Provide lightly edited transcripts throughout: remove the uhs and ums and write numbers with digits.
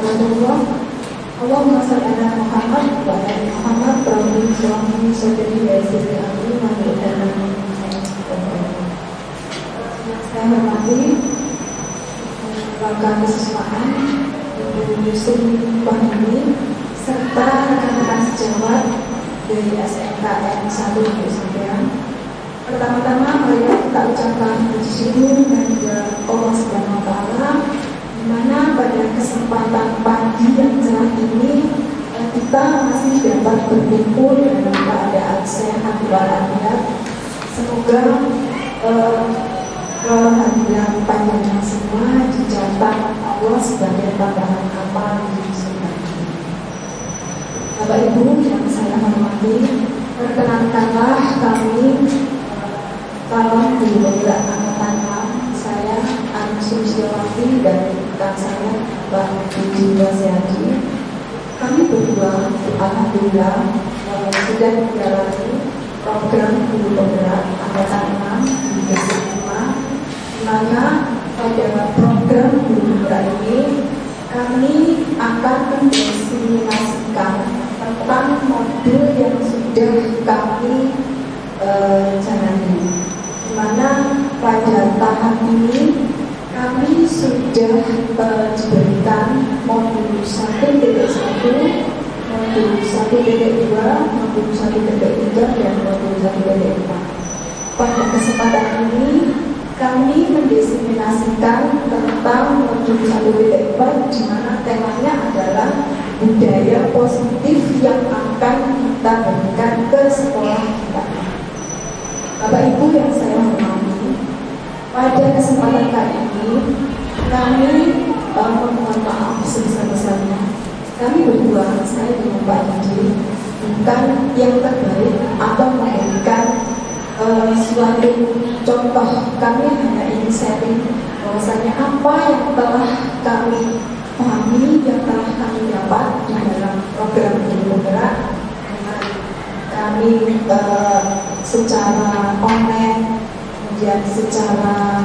Rasulullah. Allahumma shalli ala Muhammad wa ala Muhammad rabbi sholli sadri wa yassir li amri wa hlul 'uqdatam min lisani. Saya hormati lembaga kesiswaan Ibu Sri Wahyuni serta rekan-rekan sejawat dari SMKN 1 untuk sampean. Pertama-tama marilah kita ucapkan puji syukur kepada Allah Subhanahu wa taala di mana pada kesempatan pagi yang cerah ini kita masih dapat berkumpul dalam keadaan sehat walafiat. Semoga kehadiran panjenengan semua dicatat Allah sebagai tambahan amal di surga. Bapak Ibu yang saya hormati, perkenankanlah kami calon guru penggerak angkatan 6, saya Ani Sulistiawati dan rekan saya Mbak Budi Wasyadi. Kami berdua alhamdulillah sudah menjalani program guru penggerak angkatan 6 di Gesit 5, di mana pada program guru penggerak ini kami akan mendiseminasikan tentang modul yang sudah kami jalani, di mana pada tahap ini kami sudah diberikan modul 1.1, modul 1.2, modul 1.3 dan modul 1.4. Pada kesempatan ini kami mendiseminasikan tentang modul 1.4, di mana temanya adalah budaya positif yang akan kita berikan ke sekolah kita. Bapak Ibu yang saya hormati, pada kesempatan kali ini kami memohon maaf sebesar-besarnya. Kami berdua, saya dengan Pak Didi, bukan yang terbaik atau memberikan suatu contoh. Kami hanya ingin sharing bahwasanya apa yang telah kami pahami, yang telah kami dapat di dalam program guru penggerak. Kami secara online, kemudian secara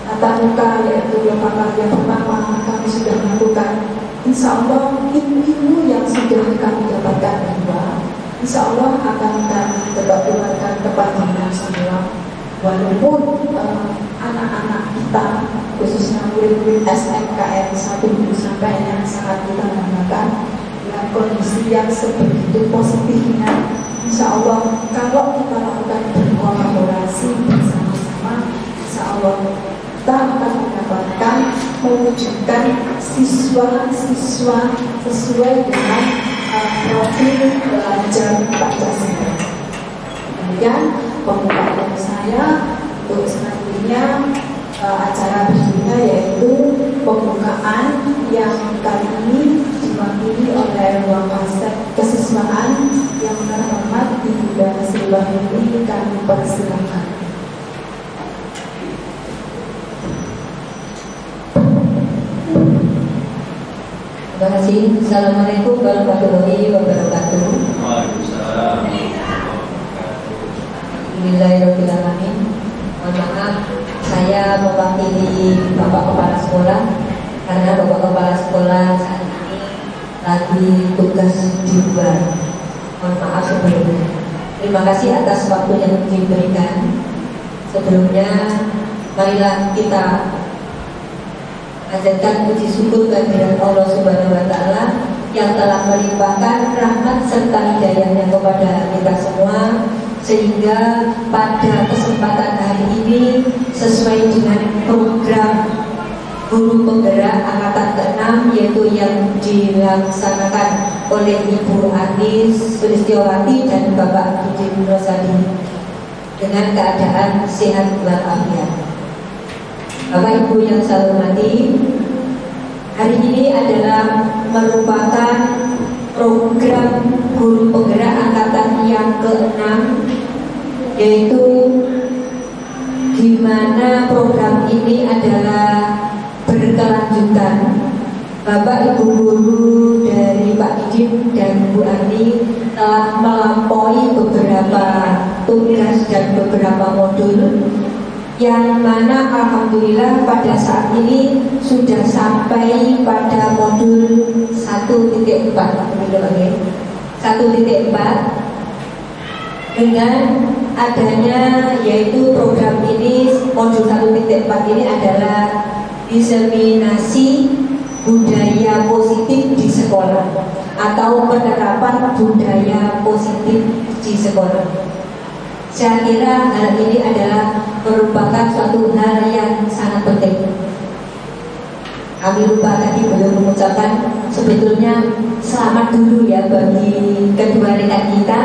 tatap muka, yaitu lokal yang pertama kami sudah melakukan. Insya Allah ilmu yang sudah kami dapatkan berdua, insya Allah akan kami tetap tularkan kepada kita semua. Walaupun anak-anak kita, khususnya murid-murid SMKN 1 sampai yang sangat kita banggakan dengan kondisi yang sebegitu positifnya, insya Allah kalau kita lakukan berkolaborasi bersama-sama, insya Allah kita akan mendapatkan mewujudkan siswa-siswa sesuai dengan profil belajar Pancasila. Kemudian pembukaan saya untuk selanjutnya acara berikutnya yaitu pembukaan yang kali ini diwakili oleh ruang kesiswaan yang terhormat Ibu Sri Wahyuni, kami persilakan. Terima kasih. Assalamualaikum warahmatullahi wabarakatuh. Waalaikumsalam. Bismillahirrahmanirrahim. Mohon maaf, saya mewakili Bapak Kepala Sekolah karena Bapak Kepala Sekolah saat ini lagi tugas di luar. Mohon maaf sebelumnya. Terima kasih atas waktu yang diberikan. Sebelumnya, marilah kita ajarkan puji syukur kehadirat Allah Subhanahu wa taala yang telah melimpahkan rahmat serta hidayahnya kepada kita semua, sehingga pada kesempatan hari ini sesuai dengan program guru penggerak angkatan ke-6 yaitu yang dilaksanakan oleh Ibu Ani Sulistiawati dan Bapak Budi Wasyadi dengan keadaan sehat walafiat. Bapak Ibu yang saya hormati, hari ini adalah merupakan program guru penggerak angkatan yang ke-6, yaitu di mana program ini adalah berkelanjutan. Bapak Ibu guru dari Pak Didin dan Bu Ani telah melampaui beberapa tugas dan beberapa modul, yang mana alhamdulillah pada saat ini sudah sampai pada modul 1.4 dengan adanya yaitu program ini modul 1.4 ini adalah diseminasi budaya positif di sekolah atau penerapan budaya positif di sekolah. Saya kira hal ini adalah merupakan suatu hal yang sangat penting. Kami lupa tadi belum mengucapkan sebetulnya selamat dulu ya bagi kedua rekan kita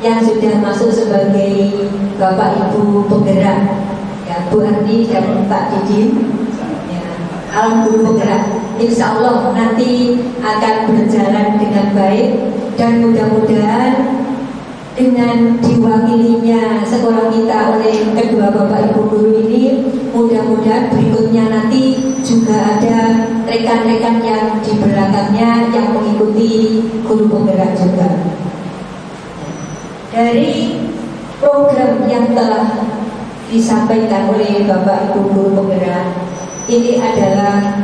yang sudah masuk sebagai Bapak Ibu penggerak ya, Bu Arti dan Pak Didi ya, alam guru penggerak. Insya Allah nanti akan berjalan dengan baik dan mudah-mudahan dengan diwakilinya sekolah kita oleh kedua Bapak Ibu guru ini, mudah-mudahan berikutnya nanti juga ada rekan-rekan yang di belakangnya yang mengikuti guru penggerak juga. Dari program yang telah disampaikan oleh Bapak Ibu guru penggerak, ini adalah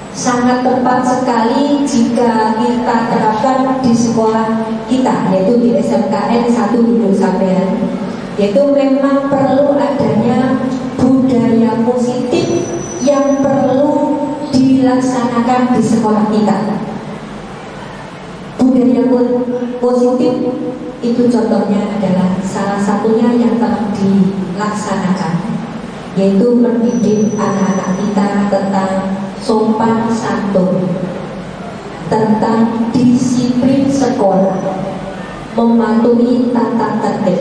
sangat tepat sekali jika kita terapkan di sekolah kita, yaitu di SMKN 1 Gunung Sampean. Yaitu memang perlu adanya budaya positif yang perlu dilaksanakan di sekolah kita. Budaya positif itu contohnya adalah salah satunya yang telah dilaksanakan, yaitu mendidik anak-anak kita tentang sopan santun, tentang disiplin sekolah, mematuhi tata tertib.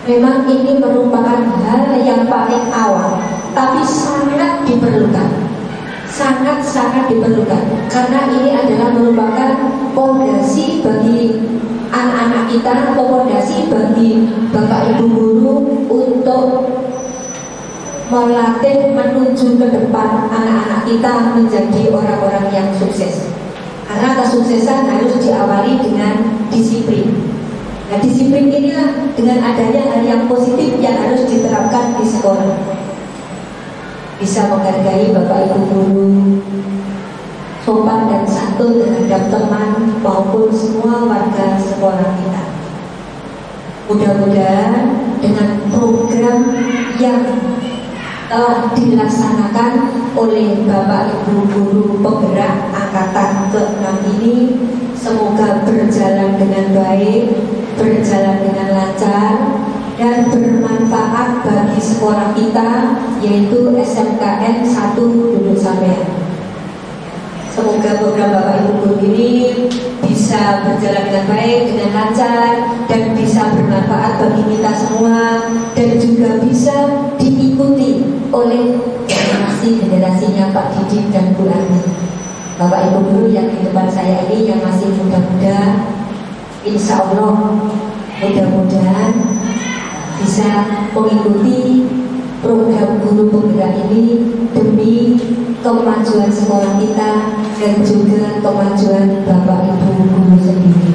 Memang ini merupakan hal yang paling awal, tapi sangat diperlukan, sangat diperlukan, karena ini adalah merupakan fondasi bagi anak-anak kita, fondasi bagi Bapak Ibu guru untuk melatih menuju ke depan anak-anak kita menjadi orang-orang yang sukses. Karena kesuksesan harus diawali dengan disiplin. Nah, disiplin inilah dengan adanya hal yang positif yang harus diterapkan di sekolah. Bisa menghargai Bapak Ibu guru, sopan dan santun terhadap teman maupun semua warga sekolah kita. Mudah-mudahan dengan program yang telah dilaksanakan oleh Bapak Ibu guru penggerak angkatan ke-6 ini, semoga berjalan dengan baik, berjalan dengan lancar, dan bermanfaat bagi sekolah kita, yaitu SMKN 1 Gunung Sampean. Semoga program Bapak Ibu guru ini bisa berjalan dengan baik, dengan lancar, dan bisa bermanfaat bagi kita semua, dan juga bisa diikuti oleh generasinya Pak Didi dan Bu Ani. Bapak Ibu guru yang di depan saya ini yang masih muda-muda, insya Allah mudah-mudahan bisa mengikuti program guru penggerak ini demi kemajuan sekolah kita dan juga kemajuan Bapak Ibu guru sendiri.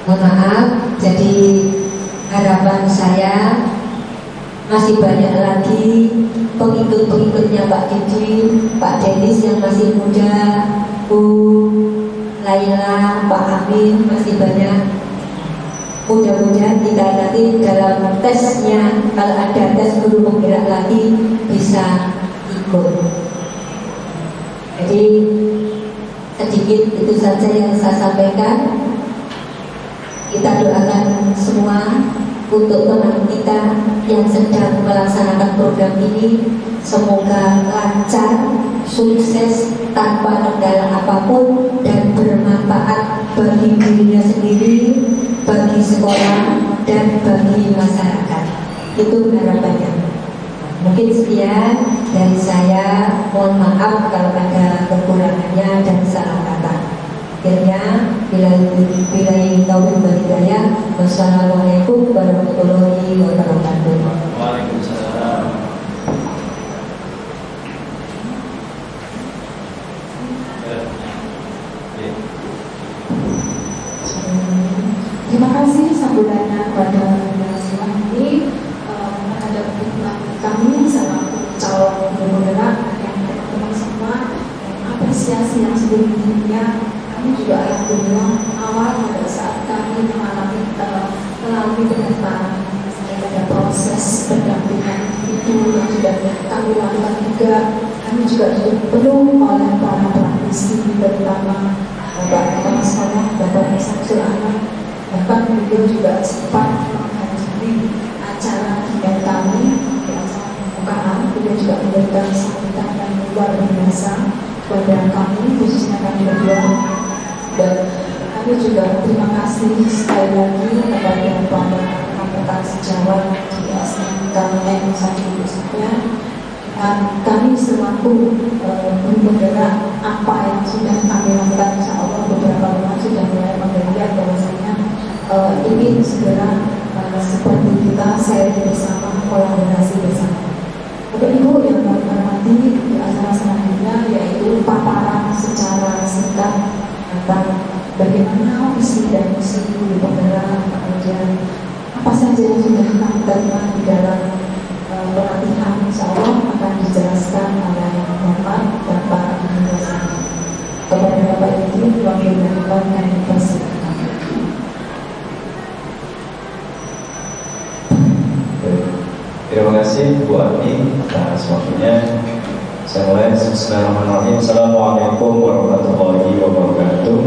Mohon maaf, jadi harapan saya masih banyak lagi pengikut-pengikutnya Pak Didi, Pak Denis yang masih muda, Bu Laila, Pak Amin masih banyak. Mudah-mudahan kita nanti dalam tesnya, kalau ada tes guru penggerak lagi, bisa ikut. Jadi sedikit itu saja yang saya sampaikan. Kita doakan semua untuk teman kita yang sedang melaksanakan program ini, semoga lancar, sukses tanpa kendala apapun, dan bermanfaat bagi dirinya sendiri, bagi sekolah, dan bagi masyarakat. Itu harapannya. Mungkin sekian dari saya. Mohon maaf kalau ada kekurangannya dan salah kata. Akhirnya, bila taufik wal hidayah. Wassalamualaikum warahmatullahi wabarakatuh. Waalaikumsalam. Terima kasih sambutannya kepada mahasiswa ini terhadap dukungan kami selaku calon guru penggerak dan teman-teman semua, dan apresiasi apresiasi yang sebelumnya. Kami juga alhamdulillah awal pada saat kami melalui pendaftaran, ada proses pendampingan itu yang sudah kami lakukan juga. Kami juga dipenuhi oleh para praktisi, terutama Bapak Salah, Bapak Samsul Anak. Bahkan beliau juga sempat menghadiri acara event kami di acara pembukaan. Beliau juga memberikan sambutan yang luar biasa kepada kami, khususnya kami berdua. Dan kami juga terima kasih sekali lagi kepada para pakar sejawat di SMKN khususnya. Dan kami selaku bergerak apa yang sudah kami lakukan, insya Allah beberapa bulan sudah mulai melihat bahwasanya ingin segera seperti kita sharing bersama, kolaborasi bersama. Bapak Ibu yang kami hormati, di acara selanjutnya yaitu paparan secara singkat tentang bagaimana visi dan misi di penggerak, kemudian apa saja yang sudah kami terima di dalam pelatihan, insya Allah akan dijelaskan oleh Bapak dan Pak Ibu Dosen. Kepada Bapak Ibu, wakil dari kami persilakan. Terima kasih Bu Ani atas waktunya. Saya mulai. Bismillahirrahmanirrahim. Assalamualaikum warahmatullahi wabarakatuh.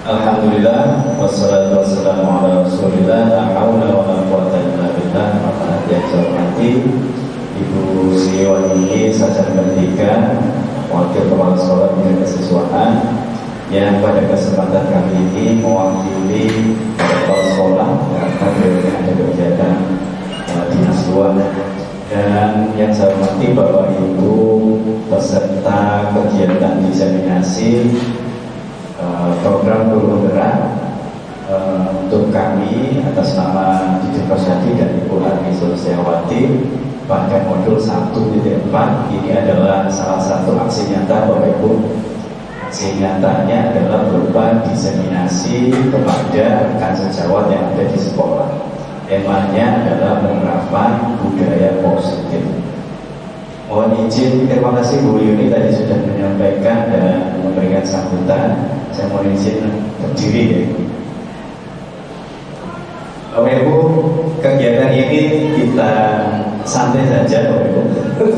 Alhamdulillah, wassalatu wassalamu ala rasulillah, la haula wa la quwwata illa billah. Maka yang saya hormati Ibu Sri Wahyuni Sajarbertiga, Wakil Kepala Sekolah Bidang Kesiswaan, yang pada kesempatan kali ini mewakili kepala sekolah karena beliau ada kegiatan dinas luar. Dan yang saya hormati Bapak Ibu peserta kegiatan diseminasi program guru penggerak untuk kami atas nama Didik Rosyadi dan Ibu Ani Sulsewati pada modul 1.4. Ini adalah salah satu aksi nyata Bapak Ibu. Aksi nyatanya adalah berupa diseminasi kepada rekan sejawat yang ada di sekolah. Temanya adalah penerapan budaya positif. Mohon izin, terima kasih Bu Yuni tadi sudah menyampaikan dan memberikan sambutan. Saya mohon izin berdiri ya. Bapak Ibu, kegiatan ini kita santai saja Bapak Ibu.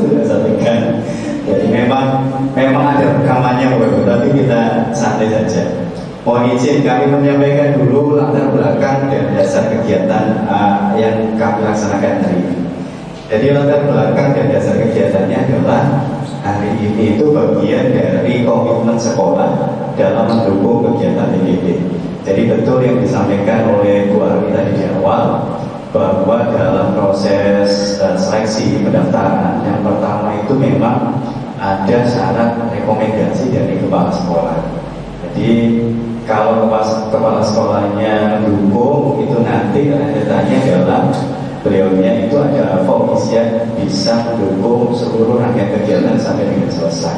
Sudah sampaikan. Jadi memang ada rekamannya Bapak Ibu, tapi kita santai saja. Mohon izin kami menyampaikan dulu latar belakang dan dasar kegiatan yang kami laksanakan hari ini. Jadi latar belakang dan dasar kegiatannya adalah hari ini itu bagian dari komitmen sekolah dalam mendukung kegiatan PDB. Jadi betul yang disampaikan oleh Bu Arwi tadi di awal, bahwa dalam proses seleksi pendaftaran yang pertama itu memang ada syarat rekomendasi dari kepala sekolah. Jadi kalau kepala sekolahnya mendukung, itu nanti lanjutannya adalah beliaunya itu ada fokus yang bisa mendukung seluruh rangkaian kegiatan sampai dengan selesai.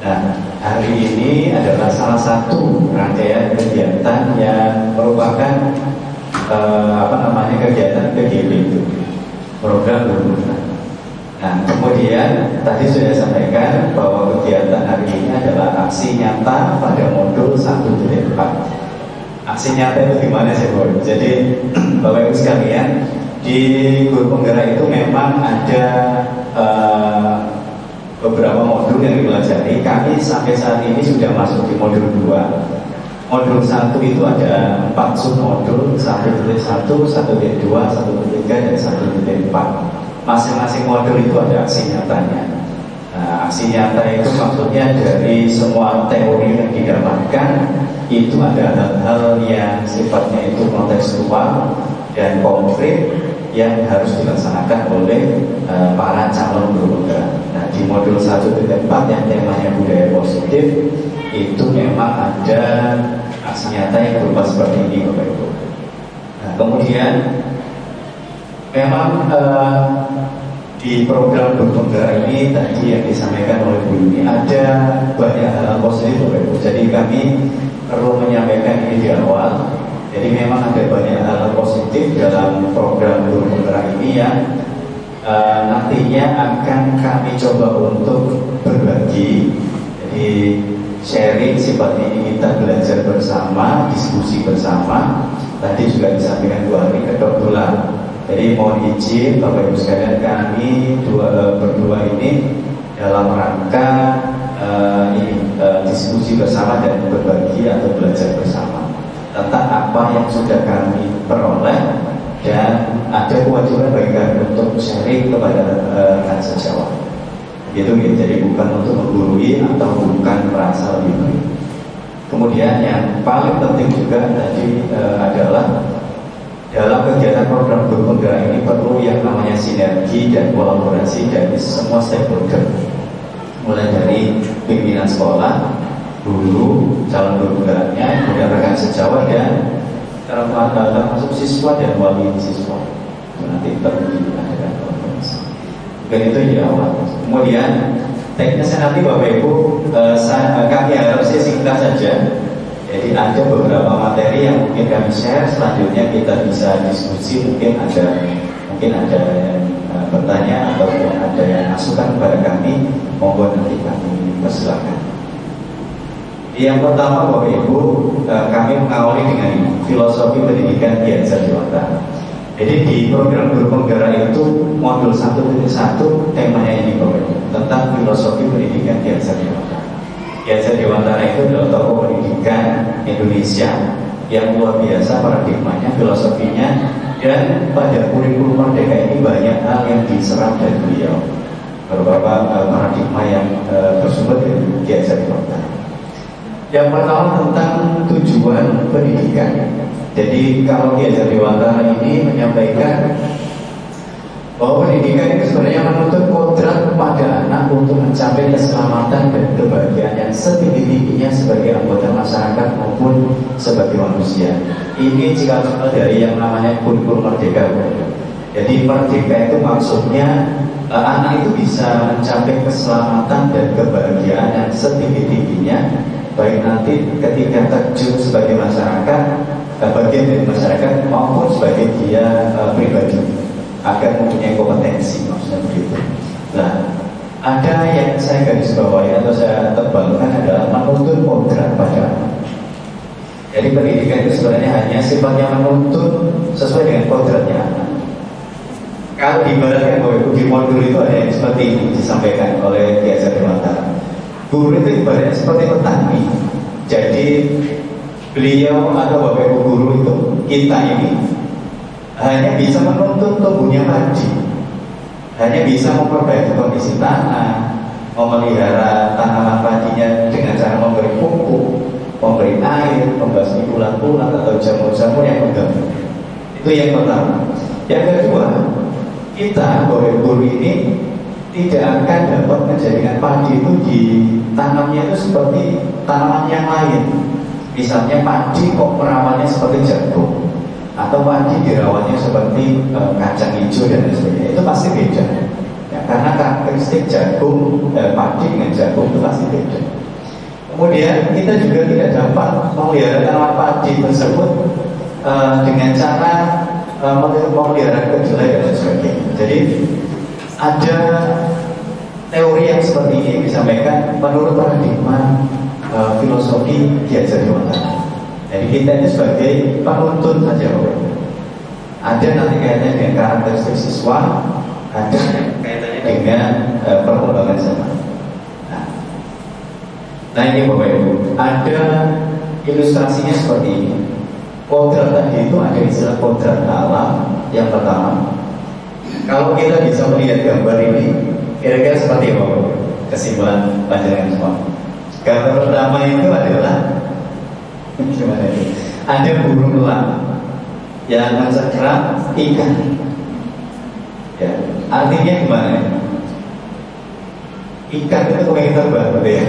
Nah, hari ini adalah salah satu rangkaian kegiatan yang merupakan kegiatan PGB itu, program guru. Nah, kemudian tadi sudah sampaikan bahwa kegiatan hari ini adalah aksi nyata pada modul 1.4. Aksi nyata itu gimana sih Bu? Jadi Bapak Ibu sekalian, di guru penggerak itu memang ada beberapa modul yang dipelajari. Kami sampai saat ini sudah masuk di modul 2. Modul 1 itu ada 4 submodul, 1.1, 1.2, 1.3, dan 1.4. Masing-masing modul itu ada aksi nyatanya. Nah, aksi nyata itu maksudnya dari semua teori yang didapatkan itu ada hal-hal yang sifatnya itu kontekstual dan konkret yang harus dilaksanakan oleh para calon guru penggerak. Nah, di modul 1.4 yang temanya budaya positif itu memang ada aksi nyata yang berupa seperti ini Bapak Ibu. Nah, kemudian memang di program guru penggerak ini tadi yang disampaikan oleh Bu Yuni ada banyak hal positif Bapak Ibu. Jadi kami perlu menyampaikan ini di awal. Jadi memang ada banyak hal positif dalam program guru penggerak ini yang nantinya akan kami coba untuk berbagi. Jadi sharing seperti ini, kita belajar bersama, diskusi bersama. Tadi juga disampaikan 2 hari kebetulan. Jadi mohon izin Bapak Ibu sekalian, kami berdua ini dalam rangka diskusi bersama dan berbagi atau belajar bersama tentang apa yang sudah kami peroleh, dan ada kewajiban bagi kami untuk sharing kepada rekan sejawat. Gitu, jadi bukan untuk menggurui atau bukan merasa lebih baik. Kemudian yang paling penting juga tadi adalah dalam kegiatan program guru penggerak ini perlu yang namanya sinergi dan kolaborasi dari semua stakeholder, mulai dari pimpinan sekolah, guru, calon guru penggeraknya, kemudian rekan sejawat, dan termasuk siswa dan wali siswa. Nanti perlu diadakan konferensi. Mungkin itu ya awal. Kemudian teknisnya nanti Bapak Ibu, kami harusnya singkat saja. Jadi ada beberapa materi yang mungkin kami share, selanjutnya kita bisa diskusi, mungkin ada yang bertanya atau ada yang masukan kepada kami, monggo nanti kami persilakan. Yang pertama Bapak Ibu, kami mengawali dengan filosofi pendidikan Ki Hajar Dewantara. Jadi di program guru penggerak itu modul 1.1 temanya ini Bapak Ibu, tentang filosofi pendidikan Ki Hajar Dewantara. Ki Hajar Dewantara itu adalah tokoh pendidikan Indonesia yang luar biasa paradigmanya, filosofinya, dan pada kurikulum Merdeka ini banyak hal yang diserap dari beliau. Beberapa paradigma yang tersebut dari Ki Hajar Dewantara. Yang pertama tentang tujuan pendidikan. Jadi kalau Ki Hajar Dewantara ini menyampaikan bahwa pendidikan itu sebenarnya menuntut kodrat kepada anak untuk mencapai keselamatan dan kebahagiaan yang setinggi-tingginya sebagai anggota masyarakat maupun sebagai manusia. Ini jika dari yang namanya kurikulum Merdeka. Jadi Merdeka itu maksudnya anak itu bisa mencapai keselamatan dan kebahagiaan yang setinggi-tingginya, baik nanti ketika terjun sebagai masyarakat, bagian dari masyarakat, maupun sebagai dia pribadi, agar mempunyai kompetensi, maksudnya begitu. Nah, ada yang saya garis bawahi atau saya tebalkan adalah menuntut kodrat pada anak. Jadi pendidikan itu sebenarnya hanya sifatnya menuntut sesuai dengan kodratnya anak. Kalau diibaratkan bahwa di modul itu ada yang seperti ini disampaikan oleh Ki Hajar Dewantara. Guru itu ibaratnya seperti petani. Jadi beliau atau Bapak Ibu guru itu, kita ini hanya bisa menuntut tumbuhnya padi, hanya bisa memperbaiki kondisi tanah, memelihara tanaman padinya dengan cara memberi pupuk, memberi air, membasmi ulat-ulat atau jamur-jamur yang mengganggu. Itu yang pertama. Yang kedua, kita Bapak Ibu ini tidak akan dapat menjadikan padi itu ditanamnya itu seperti tanaman yang lain. Misalnya padi kok perawatnya seperti jagung, atau padi dirawatnya seperti kacang hijau dan sebagainya, itu pasti beda ya, karena karakteristik jagung, padi dengan jagung itu pasti beda. Kemudian kita juga tidak dapat memelihara tanaman padi tersebut dengan cara memelihara kedelai dan sebagainya. Jadi ada teori yang seperti ini disampaikan menurut paradigma filosofi Ki Hajar Dewantara. Jadi kita ini sebagai penuntut saja, ada nanti kaitannya dengan karakteristik siswa, ada kaitannya dengan perkembangan zaman. Nah ini Bapak Ibu, ada ilustrasinya seperti ini. Kodrat tadi itu ada istilah kodrat alam. Yang pertama, kalau kita bisa melihat gambar ini, kira-kira seperti apa Bapak? Kesimpulan panjangan semua. Gambar pertama itu adalah gimana itu? Ada burung elang yang mencakram ikan. Ya, artinya gimana? Ikan itu kepengen terbang, betul ya?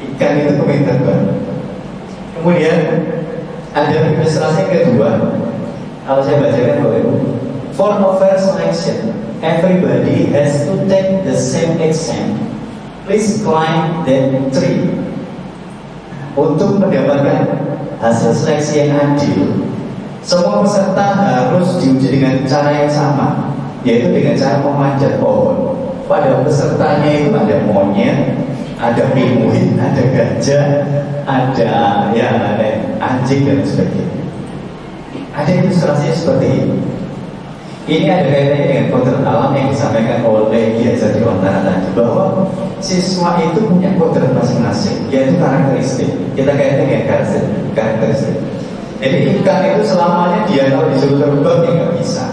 Ikan itu kepengen terbang. Kemudian ada ilustrasi kedua. Kalau saya bacakan Bapak Ibu, for a fair selection, everybody has to take the same exam. Please climb that tree. Untuk mendapatkan hasil seleksi yang adil, Semua peserta harus diuji dengan cara yang sama, yaitu dengan cara memanjat pohon. Pada pesertanya itu ada monyet, ada pinguin, ada gajah, ada anjing dan sebagainya. Ada ilustrasinya seperti ini. Ini ada kaitannya dengan kodrat alam yang disampaikan oleh Ki Hajar Dewantara tadi, bahwa siswa itu punya kodrat masing-masing, yaitu karakteristik. Kita kaitkan dengan karakteristik. Jadi ikan itu selamanya dia kalau disuruh terbang ya nggak bisa.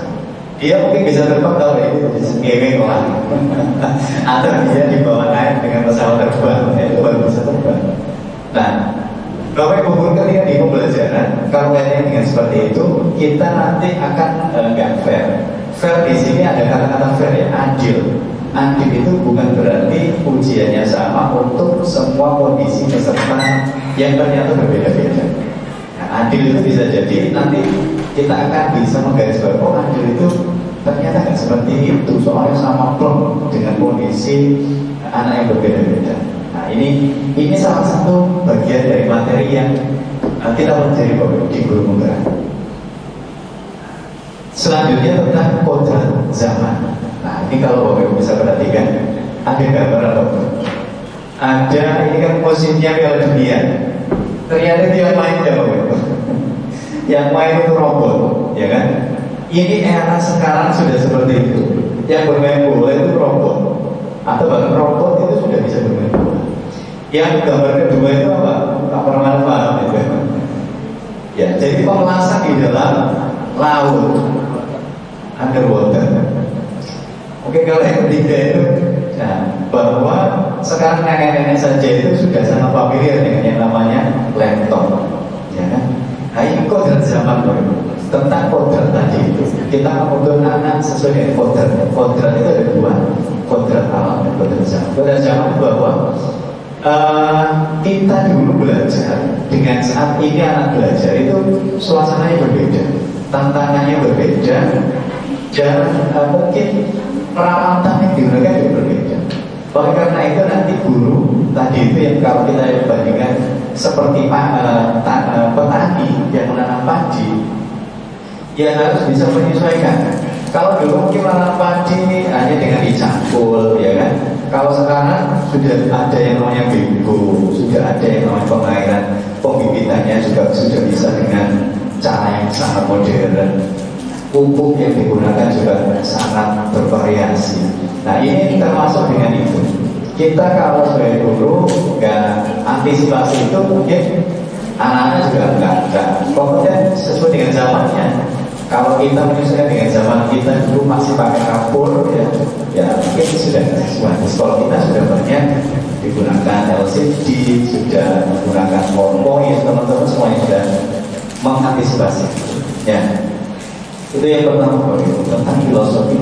Dia mungkin bisa terbang kalau itu ngeweng lah, atau dia dibawa naik dengan pesawat terbang, itu baru bisa terbang. Nah, Bapak Ibu guru ketika di pembelajaran, kalau kaitannya dengan seperti itu, kita nanti akan nggak fair. Fair di sini ada kata-kata fair ya, adil. Adil itu bukan berarti ujiannya sama untuk semua kondisi peserta yang ternyata berbeda-beda. Nah, adil itu bisa jadi nanti kita akan bisa menggarisbawahi, oh adil itu ternyata nggak seperti itu, soalnya sama plong dengan kondisi anak yang berbeda-beda. Nah ini salah satu bagian dari materi yang kita pelajari di guru penggerak. Selanjutnya tentang kodrat zaman. Nah ini kalau Bapak Ibu bisa perhatikan, ada gambar apa? Ada, ini kan musimnya Piala Dunia. Ternyata dia main jauh. Yang main itu robot, ya kan? Ini era sekarang sudah seperti itu. Yang bermain bola itu robot, atau bahkan robot itu sudah bisa bermain bola. Yang gambar kedua itu apa? Tak bermanfaat itu. Ya, jadi pemelasan di dalam laut, underwater. Oke, kalau yang ketiga itu, nah, bahwa sekarang nenek-nenek saja itu sudah sangat familiar dengan yang namanya laptop, ya kan? Nah ini kodrat zaman baru. Tentang kodrat tadi itu, kita mengukur anak sesuai dengan kodrat. Kodrat itu ada dua, kodrat alam dan kodrat zaman. Kodrat zaman bahwa kita dulu belajar dengan saat ini anak belajar itu suasananya berbeda, tantangannya berbeda, dan mungkin perawatan yang digunakan juga berbeda. Oleh karena itu nanti guru tadi itu yang kalau kita bandingkan seperti petani yang menanam padi, ya harus bisa menyesuaikan. Kalau dulu mungkin menanam padi hanya dengan dicangkul, ya kan? Kalau sekarang sudah ada yang namanya bego, sudah ada yang namanya pengairan, pembibitannya juga sudah bisa dengan cara yang sangat modern. Pupuk yang digunakan juga sangat bervariasi. Nah ini termasuk dengan itu. Kita kalau sebagai guru nggak antisipasi itu, mungkin anak-anak juga nggak. Pokoknya sesuai dengan zamannya. Kalau kita menyesuaikan dengan zaman kita dulu masih pakai kapur, ya mungkin sudah sesuai. Kalau kita sudah banyak digunakan LCD, sudah menggunakan PowerPoint, teman-teman semuanya sudah mengantisipasi. Ya, itu yang pertama tentang filosofi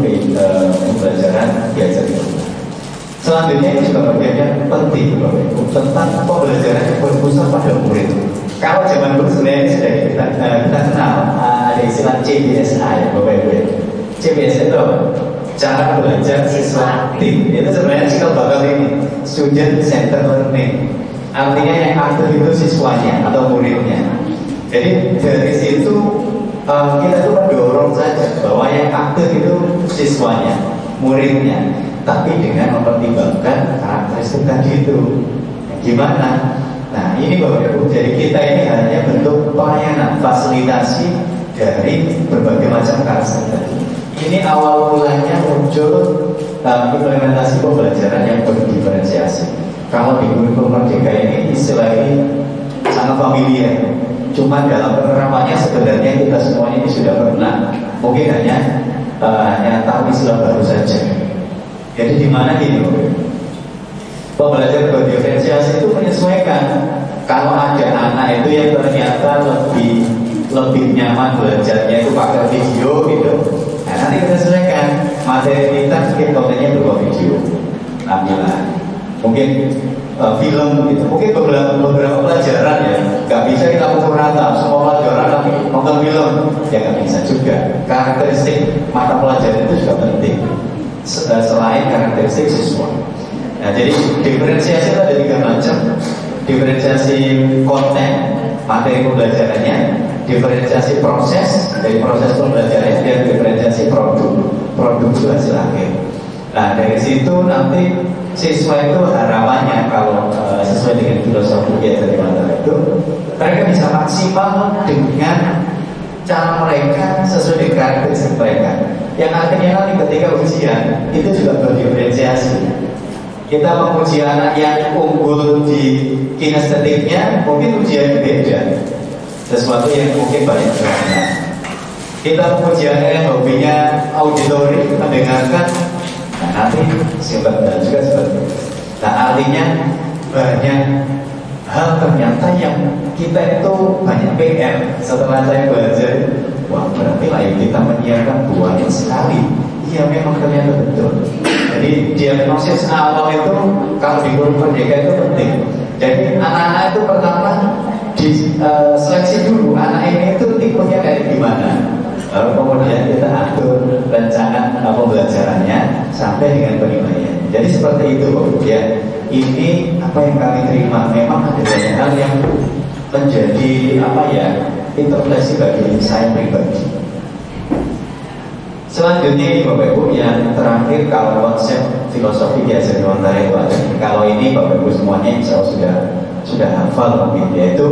pembelajaran diajar itu. Selanjutnya ini juga bagian yang penting tentang pembelajaran yang berpusat pada murid. Kalau zaman dulu sebenarnya sudah kita kenal ada istilah CBSA ya Bapak Ibu. CBSA itu cara belajar siswa aktif. Itu sebenarnya cikal bakal ini student center learning. Artinya yang aktif itu siswanya atau muridnya. Jadi dari situ kita tuh mendorong saja bahwa yang aktif itu siswanya, muridnya, tapi dengan mempertimbangkan karakteristik tadi itu. Gimana? Nah ini Bapak Ibu, jadi kita ini hanya bentuk pelayanan, fasilitasi dari berbagai macam karakteristik tadi. Ini awal mulanya muncul implementasi pembelajaran yang berdiferensiasi. Kalau di kurikulum Merdeka ini istilah ini sangat familiar. Cuma dalam penerapannya sebenarnya kita semuanya ini sudah pernah, mungkin hanya tahu istilah baru saja. Jadi di mana gini Bapak Ibu? Pembelajaran berdiferensiasi itu menyesuaikan. Kalau ada anak itu yang ternyata lebih nyaman belajarnya itu pakai video gitu, nah nanti kita sesuaikan materi kita, mungkin kontennya berupa video, tampilan, mungkin film gitu, mungkin beberapa pelajaran ya nggak bisa kita pukul rata semua pelajaran tapi nonton film ya nggak bisa juga. Karakteristik mata pelajaran itu juga penting selain karakteristik siswa. Nah, jadi diferensiasi ada tiga macam. Diferensiasi konten, materi pembelajarannya, diferensiasi proses, dari proses pembelajaran dia diferensiasi produk itu hasil akhir. Nah dari situ nanti siswa itu harapannya kalau sesuai dengan filosofi Kiai Mantara itu mereka bisa maksimal dengan cara mereka sesuai dengan karakteristik mereka. Yang akhirnya nanti ketika ujian itu juga berdiferensiasi. Kita menguji anak yang unggul di kinestetiknya, mungkin ujiannya beda. Sesuatu yang mungkin banyak berguna. Kita menguji anak yang hobinya auditori, mendengarkan, nah nanti sebenarnya juga seperti itu. Nah artinya banyak hal ternyata yang kita itu banyak PR. Setelah saya belajar, wah berarti lah kita menyiapkan banyak sekali. Iya memang ternyata betul. Jadi diagnosis awal itu kalau di guru pendidikan itu penting. Jadi anak-anak itu pertama diseleksi dulu anak ini itu tipenya kayak gimana. Lalu kemudian kita atur rencana pembelajarannya sampai dengan penilaian. Jadi seperti itu ya. Ini apa yang kami terima memang ada banyak hal yang menjadi apa ya interpretasi bagi saya pribadi. Selanjutnya ini Bapak Ibu yang terakhir kalau konsep filosofi biasa Mantara itu ada. Kalau ini Bapak Ibu semuanya insya Allah sudah hafal mungkin, yaitu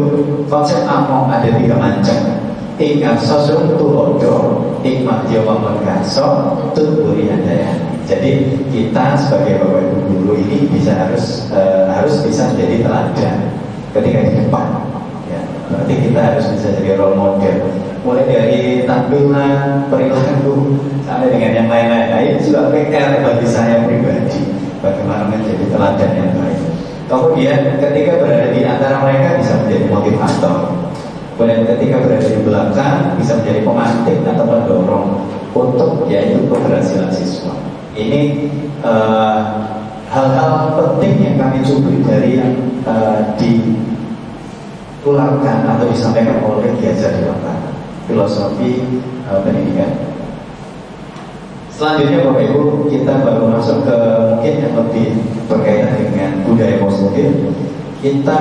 konsep among ada 3 macam. Ika sosum tuhodo, ikmat jawa menggaso, tutburi adaya. Jadi kita sebagai Bapak Ibu guru ini harus bisa menjadi teladan ketika di depan. Ya, berarti kita harus bisa jadi role model. Mulai dari tampilan, perilaku, sampai dengan yang lain-lain. Nah ini juga PR bagi saya pribadi. Bagaimana menjadi teladan yang baik. Kemudian ketika berada di antara mereka bisa menjadi motivator. Kemudian ketika berada di belakang bisa menjadi pemantik atau pendorong untuk yaitu keberhasilan siswa. Ini hal-hal penting yang kami cubit dari yang ditularkan atau disampaikan oleh Kiai Mantara. Filosofi pendidikan. Selanjutnya Bapak Ibu kita baru masuk ke mungkin yang lebih berkaitan dengan budaya positif. Kita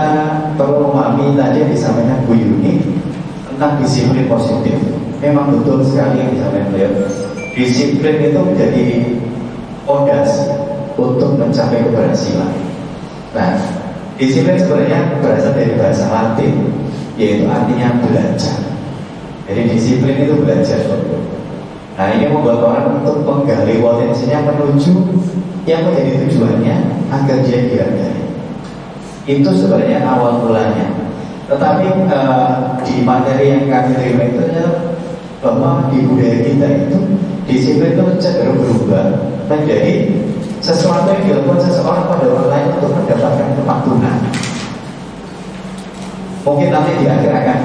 perlu memahami tadi yang disampaikan Bu Yuni tentang disiplin positif. Memang betul sekali yang disampaikan beliau. Disiplin itu menjadi fondasi untuk mencapai keberhasilan. Nah, disiplin sebenarnya berasal dari bahasa Latin, yaitu artinya belajar. Jadi disiplin itu belajar. Nah ini membuat orang untuk menggali potensinya menuju yang menjadi tujuannya agar dia dihargai. Itu sebenarnya awal mulanya. Tetapi di materi yang kami terima itu adalah bahwa di budaya kita itu disiplin itu cenderung berubah menjadi sesuatu yang dilakukan seseorang pada orang lain untuk mendapatkan kepatuhan. Mungkin nanti di akhir akan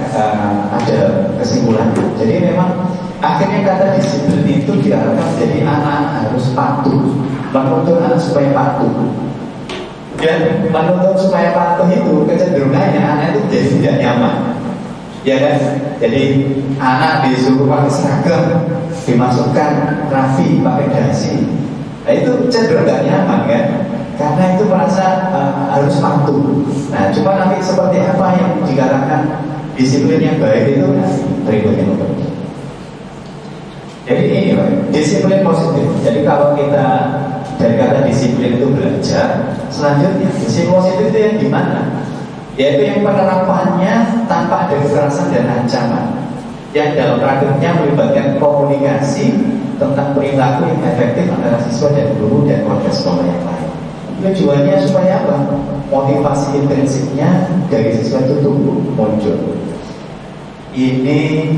ada kesimpulan. Jadi memang akhirnya kata disiplin itu diarahkan jadi anak harus patuh, menuntut anak supaya patuh. Dan menuntut supaya patuh itu kecenderungannya anak itu jadi tidak nyaman, ya kan? Jadi anak disuruh pakai seragam, dimasukkan rapi, pakai dasi. Nah itu cenderung tidak nyaman kan? Karena itu merasa harus patuh. Nah, cuma nanti seperti apa yang dikatakan disiplin yang baik itu berikutnya. Jadi ini Pak, disiplin positif. Jadi kalau kita dari kata disiplin itu belajar, selanjutnya disiplin positif itu yang gimana? Yaitu yang penerapannya tanpa ada kekerasan dan ancaman. Yang dalam praktiknya melibatkan komunikasi tentang perilaku yang efektif antara siswa dan guru dan warga sekolah yang lain. Tujuannya supaya apa? Motivasi intrinsiknya dari siswa itu tumbuh, muncul. Ini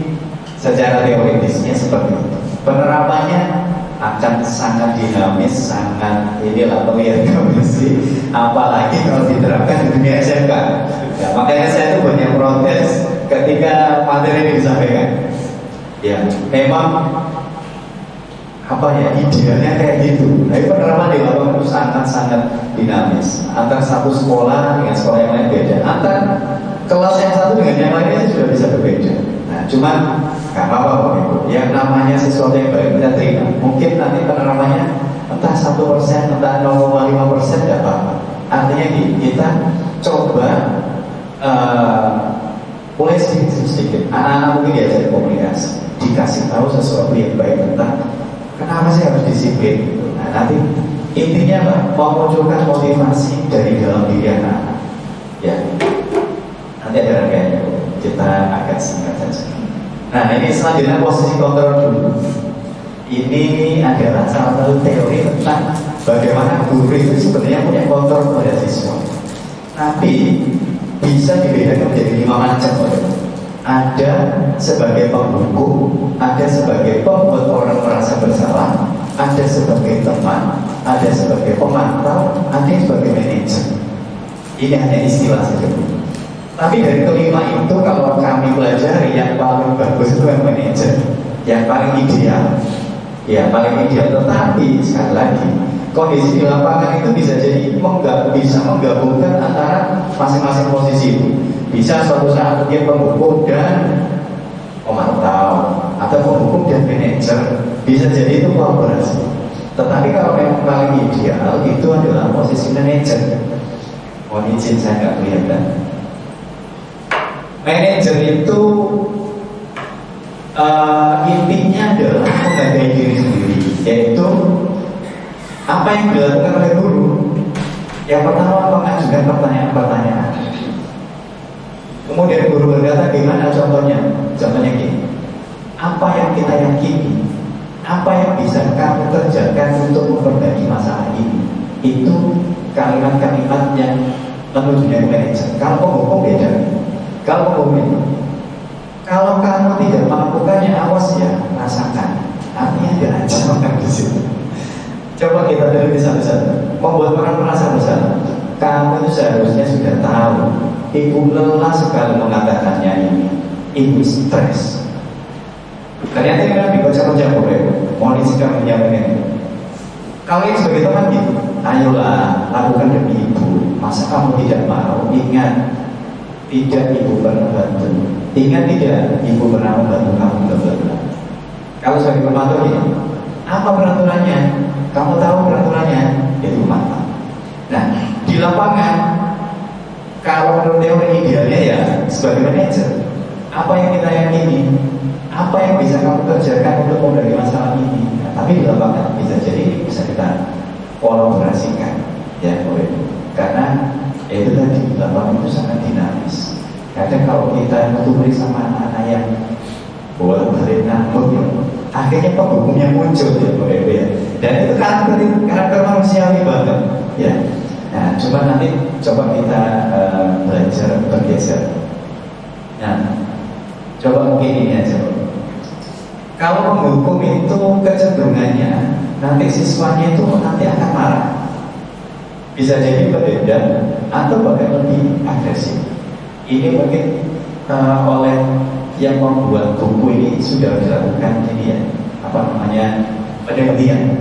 secara teoritisnya seperti itu. Penerapannya akan sangat dinamis, sangat inilah sih. Apalagi kalau diterapkan di dunia SMK. Ya, makanya saya itu banyak protes ketika materi ini disampaikan. Ya, memang apa ya idealnya kayak gitu. Tapi penerapan di lapangan itu sangat-sangat dinamis. Antara satu sekolah dengan sekolah yang lain beda. Antara kelas yang satu dengan yang lainnya sudah bisa berbeda. Nah, cuma nggak apa-apa Bapak Ibu. Yang namanya sesuatu yang baik kita terima. Mungkin nanti penerapannya entah 1%, entah 0,5% tidak apa-apa. Artinya kita coba mulai sedikit. Anak-anak mungkin diajari komunikasi, dikasih tahu sesuatu yang baik tentang kenapa sih harus disiplin. Nah, nanti intinya apa? Memunculkan motivasi dari dalam diri anak-anak. Ya, nanti ada rangkaiannya. Kita agak singkat saja. Nah, ini selanjutnya posisi kontrol dulu. Ini adalah salah satu teori tentang bagaimana guru itu sebenarnya punya kontrol pada siswa. Tapi bisa dibedakan menjadi 5 macam. Ada sebagai penghukum, ada sebagai pembuat orang merasa bersalah, ada sebagai teman, ada sebagai pemantau, ada sebagai manajer. Ini hanya istilah saja. Tapi dari kelima itu kalau kami pelajari yang paling bagus itu yang manajer, yang paling ideal. Ya paling ideal, tetapi sekali lagi kondisi di lapangan itu bisa jadi bisa menggabungkan antara masing-masing posisi itu. Bisa suatu saat dia penghukum dan pemantau, atau penghukum dan manajer. Bisa jadi itu kolaborasi. Tetapi kalau yang paling ideal itu adalah posisi manajer. Mohon izin saya nggak kelihatan. Manajer itu intinya adalah menghargai diri sendiri, yaitu apa yang dilakukan oleh guru. Yang pertama mengajukan pertanyaan-pertanyaan. Kemudian guru berkata gimana contohnya? Contohnya gini, apa yang kita yakini, apa yang bisa kamu kerjakan untuk memperbaiki masalah ini? Itu kalimat-kalimat yang menujunya ke manajer. Kalau penghukum beda. Kalau penghukum, kalau kamu tidak melakukannya, awas ya, rasakan. Artinya ada ancaman di situ. Coba kita dari satu-satu. Membuat orang merasa bersalah. Kamu itu seharusnya sudah tahu. Ibu lelah sekali mengatakannya ini. Ibu stres. Ternyata ini kan dibaca-baca boleh. Mohon izin kami menyampaikan. Kalau ini sebagai teman gitu, ayolah lakukan demi ibu. Masa kamu tidak mau? Ingat, tidak ibu pernah bantu. Ingat tidak, ibu pernah membantu kamu bla-bla-bla. Kalau sebagai pemantau ini, apa peraturannya? Kamu tahu peraturannya? Itu mantap. Nah, di lapangan, kalau menurut teori idealnya ya sebagai manajer, apa yang kita yakini, apa yang bisa kamu kerjakan untuk memperbaiki masalah ini. Nah, tapi di lapangan bisa jadi bisa kita kolaborasikan, ya, karena itu tadi di lapangan itu sangat dinamis. Kadang kalau kita menulis sama anak-anak yang bolak-balik nangkut, ya, akhirnya penghukumnya muncul ya, dan itu karakter manusiawi banget, ya. Nah, coba nanti coba kita belajar bergeser. Nah, coba mungkin ini aja. Kalau penghukum itu kecenderungannya nanti siswanya itu nanti akan marah. Bisa jadi berbeda atau bahkan lebih agresif. Ini mungkin oleh yang membuat buku ini sudah dilakukan ini ya, apa namanya, penelitian.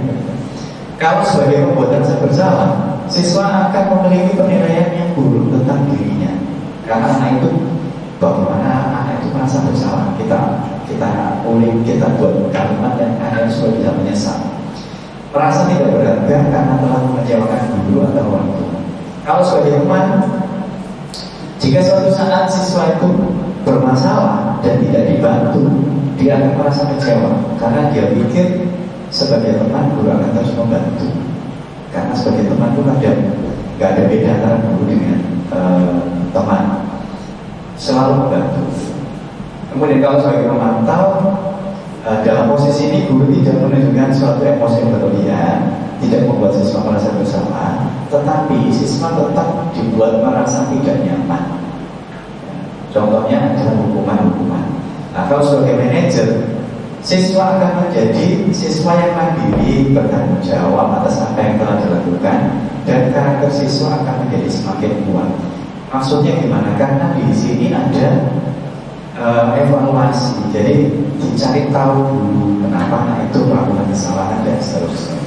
Kalau sebagai pembuat rasa bersalah, siswa akan memiliki penilaian yang buruk tentang dirinya. Karena anak itu, bagaimana anak itu merasa bersalah, kita ulik, kita buat kalimat yang anak supaya bisa menyesal. Merasa tidak berharga karena telah mengecewakan guru atau orang tua. Kalau sebagai teman, jika suatu saat siswa itu bermasalah dan tidak dibantu, dia akan merasa kecewa karena dia pikir sebagai teman guru akan terus membantu. Karena sebagai teman itu nggak ada beda antara guru dengan teman, selalu membantu. Kemudian kalau sebagai pemantau, dalam posisi ini guru tidak menunjukkan suatu emosi yang berlebihan, tidak membuat siswa merasa bersalah, tetapi siswa tetap dibuat merasa tidak nyaman. Contohnya adalah hukuman-hukuman. Nah, kalau sebagai manajer, siswa akan menjadi siswa yang mandiri, bertanggung jawab atas apa yang telah dilakukan, dan karakter siswa akan menjadi semakin kuat. Maksudnya gimana? Karena di sini ada evaluasi, jadi dicari tahu dulu kenapa anak itu melakukan kesalahan dan seterusnya.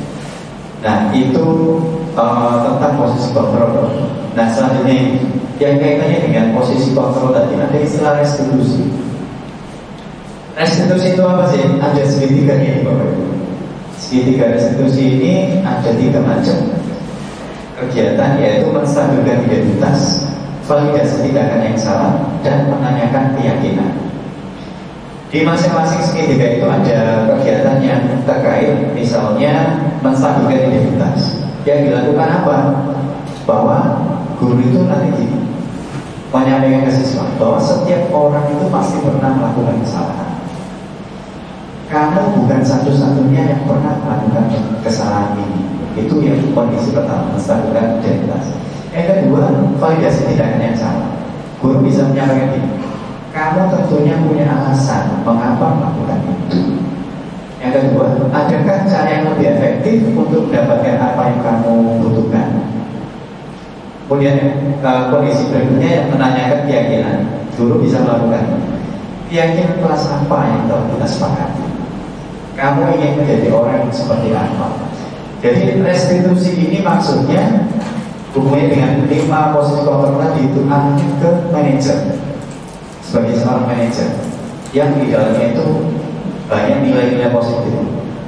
Nah, itu tentang posisi kontrol. Nah, selanjutnya yang kaitannya dengan posisi kontrol tadi ada istilah restitusi. Restitusi itu apa sih? Ada segitiganya nih Bapak Ibu. Segitiga restitusi ini ada 3 macam kegiatan, yaitu menstabilkan identitas, validasi tindakan yang salah, dan menanyakan keyakinan. Di masing-masing segitiga itu ada kegiatan yang terkait, misalnya menstabilkan identitas. Yang dilakukan apa? Bahwa guru itu nanti menyampaikan ke siswa bahwa setiap orang itu pasti pernah melakukan kesalahan. Kamu bukan satu-satunya yang pernah melakukan kesalahan ini. Itu yang kondisi pertama, menstabilkan identitas. Yang kedua, validasi tindakan yang salah. Guru bisa menyampaikan ini, kamu tentunya punya alasan mengapa melakukan itu. Yang kedua, adakah cara yang lebih efektif untuk mendapatkan apa yang kamu butuhkan? Kemudian kondisi berikutnya yang menanyakan keyakinan. Guru bisa melakukan keyakinan kelas apa yang telah kita sepakati. Kamu ingin menjadi orang yang seperti apa? Jadi restitusi ini maksudnya hubungannya dengan 5 posisi kontrol tadi itu arahnya ke manajer. Sebagai seorang manajer yang di dalamnya itu banyak nilai-nilai positif,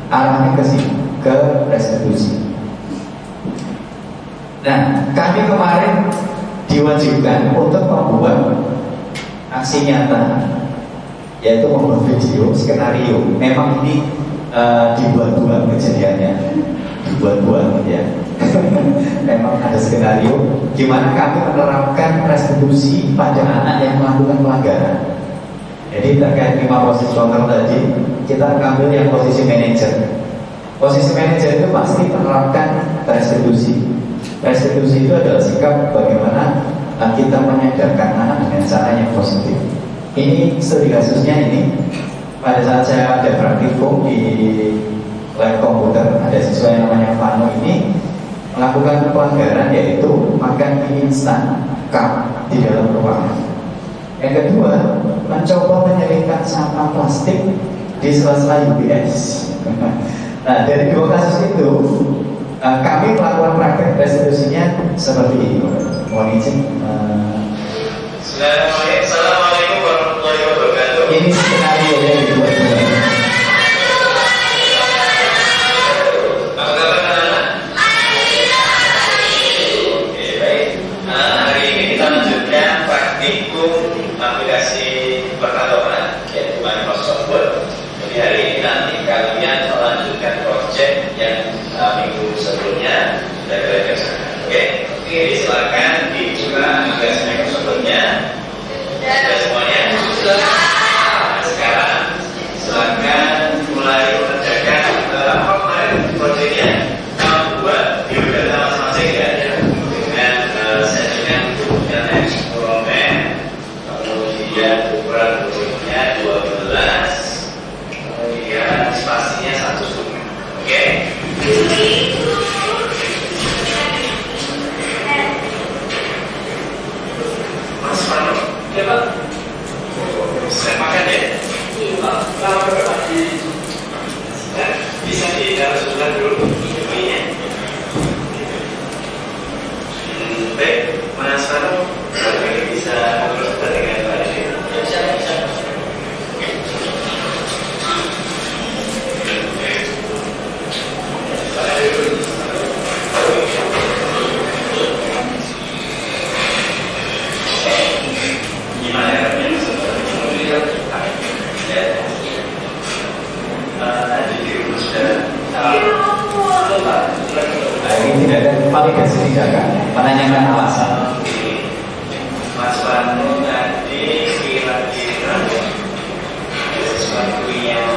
arahnya ke sini, ke restitusi. Nah, kami kemarin diwajibkan untuk membuat aksi nyata, yaitu membuat video skenario. Memang ini dibuat-buat kejadiannya, dibuat-buat ya. Memang ada skenario gimana kami menerapkan restitusi pada anak yang melakukan pelanggaran. Jadi terkait 5 posisi kontrol tadi, kita ambil yang posisi manajer. Posisi manajer itu pasti menerapkan restitusi. Restitusi itu adalah sikap bagaimana kita menyadarkan anak dengan cara yang positif. Ini studi kasusnya ini. Pada saat saya ada praktikum di lab komputer, ada siswa yang namanya Vano ini melakukan pelanggaran, yaitu makan mie instan cup di dalam ruangan. Yang kedua, mencoba menyelipkan sampah plastik di sela-sela UPS. Nah, dari 2 kasus itu kami melakukan praktek restitusinya seperti ini. Mohon izin. Assalamualaikum warahmatullahi wabarakatuh. Ini skenario yang dibuat-buat. Aplikasi perkantoran yaitu Microsoft Word. Jadi hari ini nanti kalian melanjutkan project yang minggu sebelumnya sudah kalian kerjakan. Oke, jadi silakan dibuka aplikasi Microsoft Word-nya. Sudah semuanya? Sudah. Nah, sekarang silakan mulai mengerjakan apa kemarin projectnya. Buat biodata masing-masing ya, dengan settingan dan eksperimen. Kemudian ukuran bentuknya 12, kemudian spasinya 1,5. Oke? Mas Fano, ya Pak? Saya makan ya? Lama berapa? Bisa ditaruh sebelah dulu ininya. Baik, Mas Fano, saya bisa ngobrol sebentar dengan Pak Adi. Bisa. Pak Adi dulu. Gimana caranya? Tadi di rumah sudah. Nah, ini tidak ada validasi tindakan, menanyakan alasan. Mas Fano tadi kira-kira sesuatu yang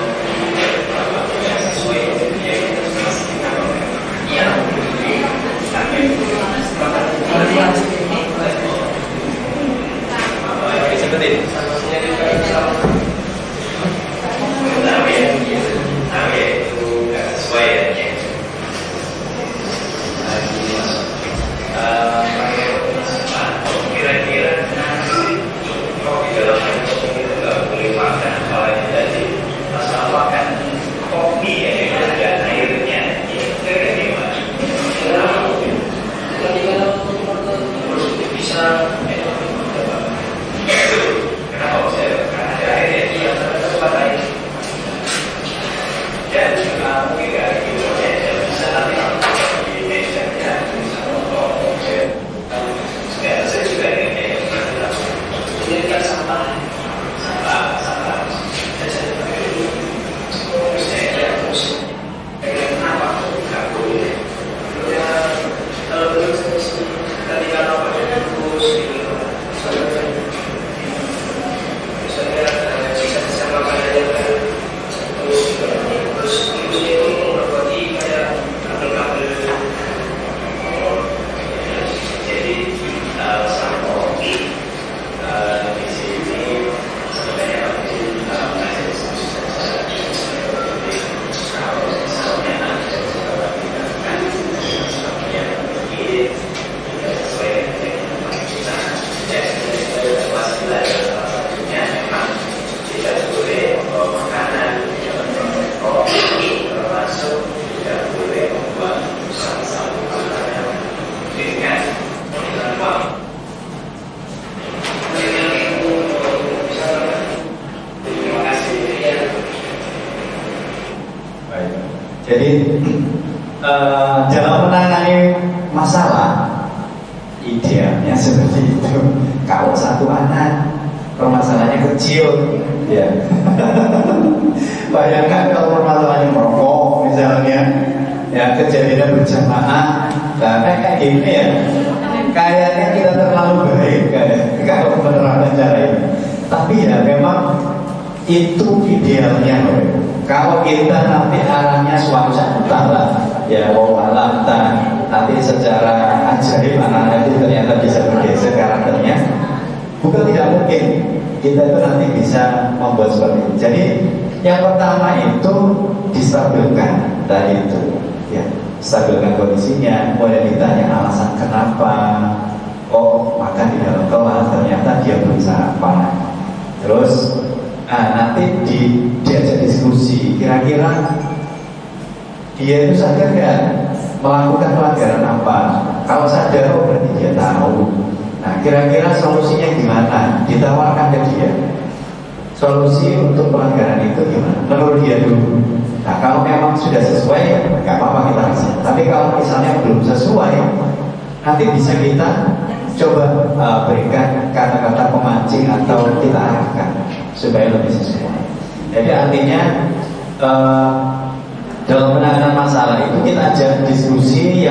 sesuai yang Mas kita ya seperti itu. Tapi itu nggak sesuai ya. Kira-kira kalau di dalam itu nggak boleh makan, apalagi tadi masalah Jadi dalam menangani masalah idealnya seperti itu. Kalau satu anak permasalahannya kecil, ya. Bayangkan kalau permasalahannya merokok misalnya, ya kejadian berjamaah, nah kayak gini ya. Kayaknya kita terlalu baik kalau menerapkan cara ini. Tapi ya memang itu idealnya loh. Kalau kita nanti arahnya suatu saat lah, ya wawalam nanti secara ajaib anak-anak itu ternyata bisa bergeser karakternya. Bukan tidak mungkin kita itu nanti bisa membuat seperti itu. Jadi yang pertama itu distabilkan tadi itu, ya stabilkan kondisinya. Mulai ditanya alasan kenapa, oh makan di dalam kelas ternyata dia belum sarapan. Terus nanti diajak diskusi, kira-kira dia itu sadar nggak melakukan pelanggaran apa? Kalau sadar, oh berarti dia tahu. Nah, kira-kira solusinya gimana? Ditawarkan ke dia. Solusi untuk pelanggaran itu gimana? Menurut dia dulu. Nah, kalau memang sudah sesuai, nggak apa-apa kita kasih. Tapi kalau misalnya belum sesuai, nanti bisa kita coba berikan kata-kata pemancing atau kita arahkan supaya lebih sesuai. Jadi artinya dalam penanganan masalah itu kita ajak diskusi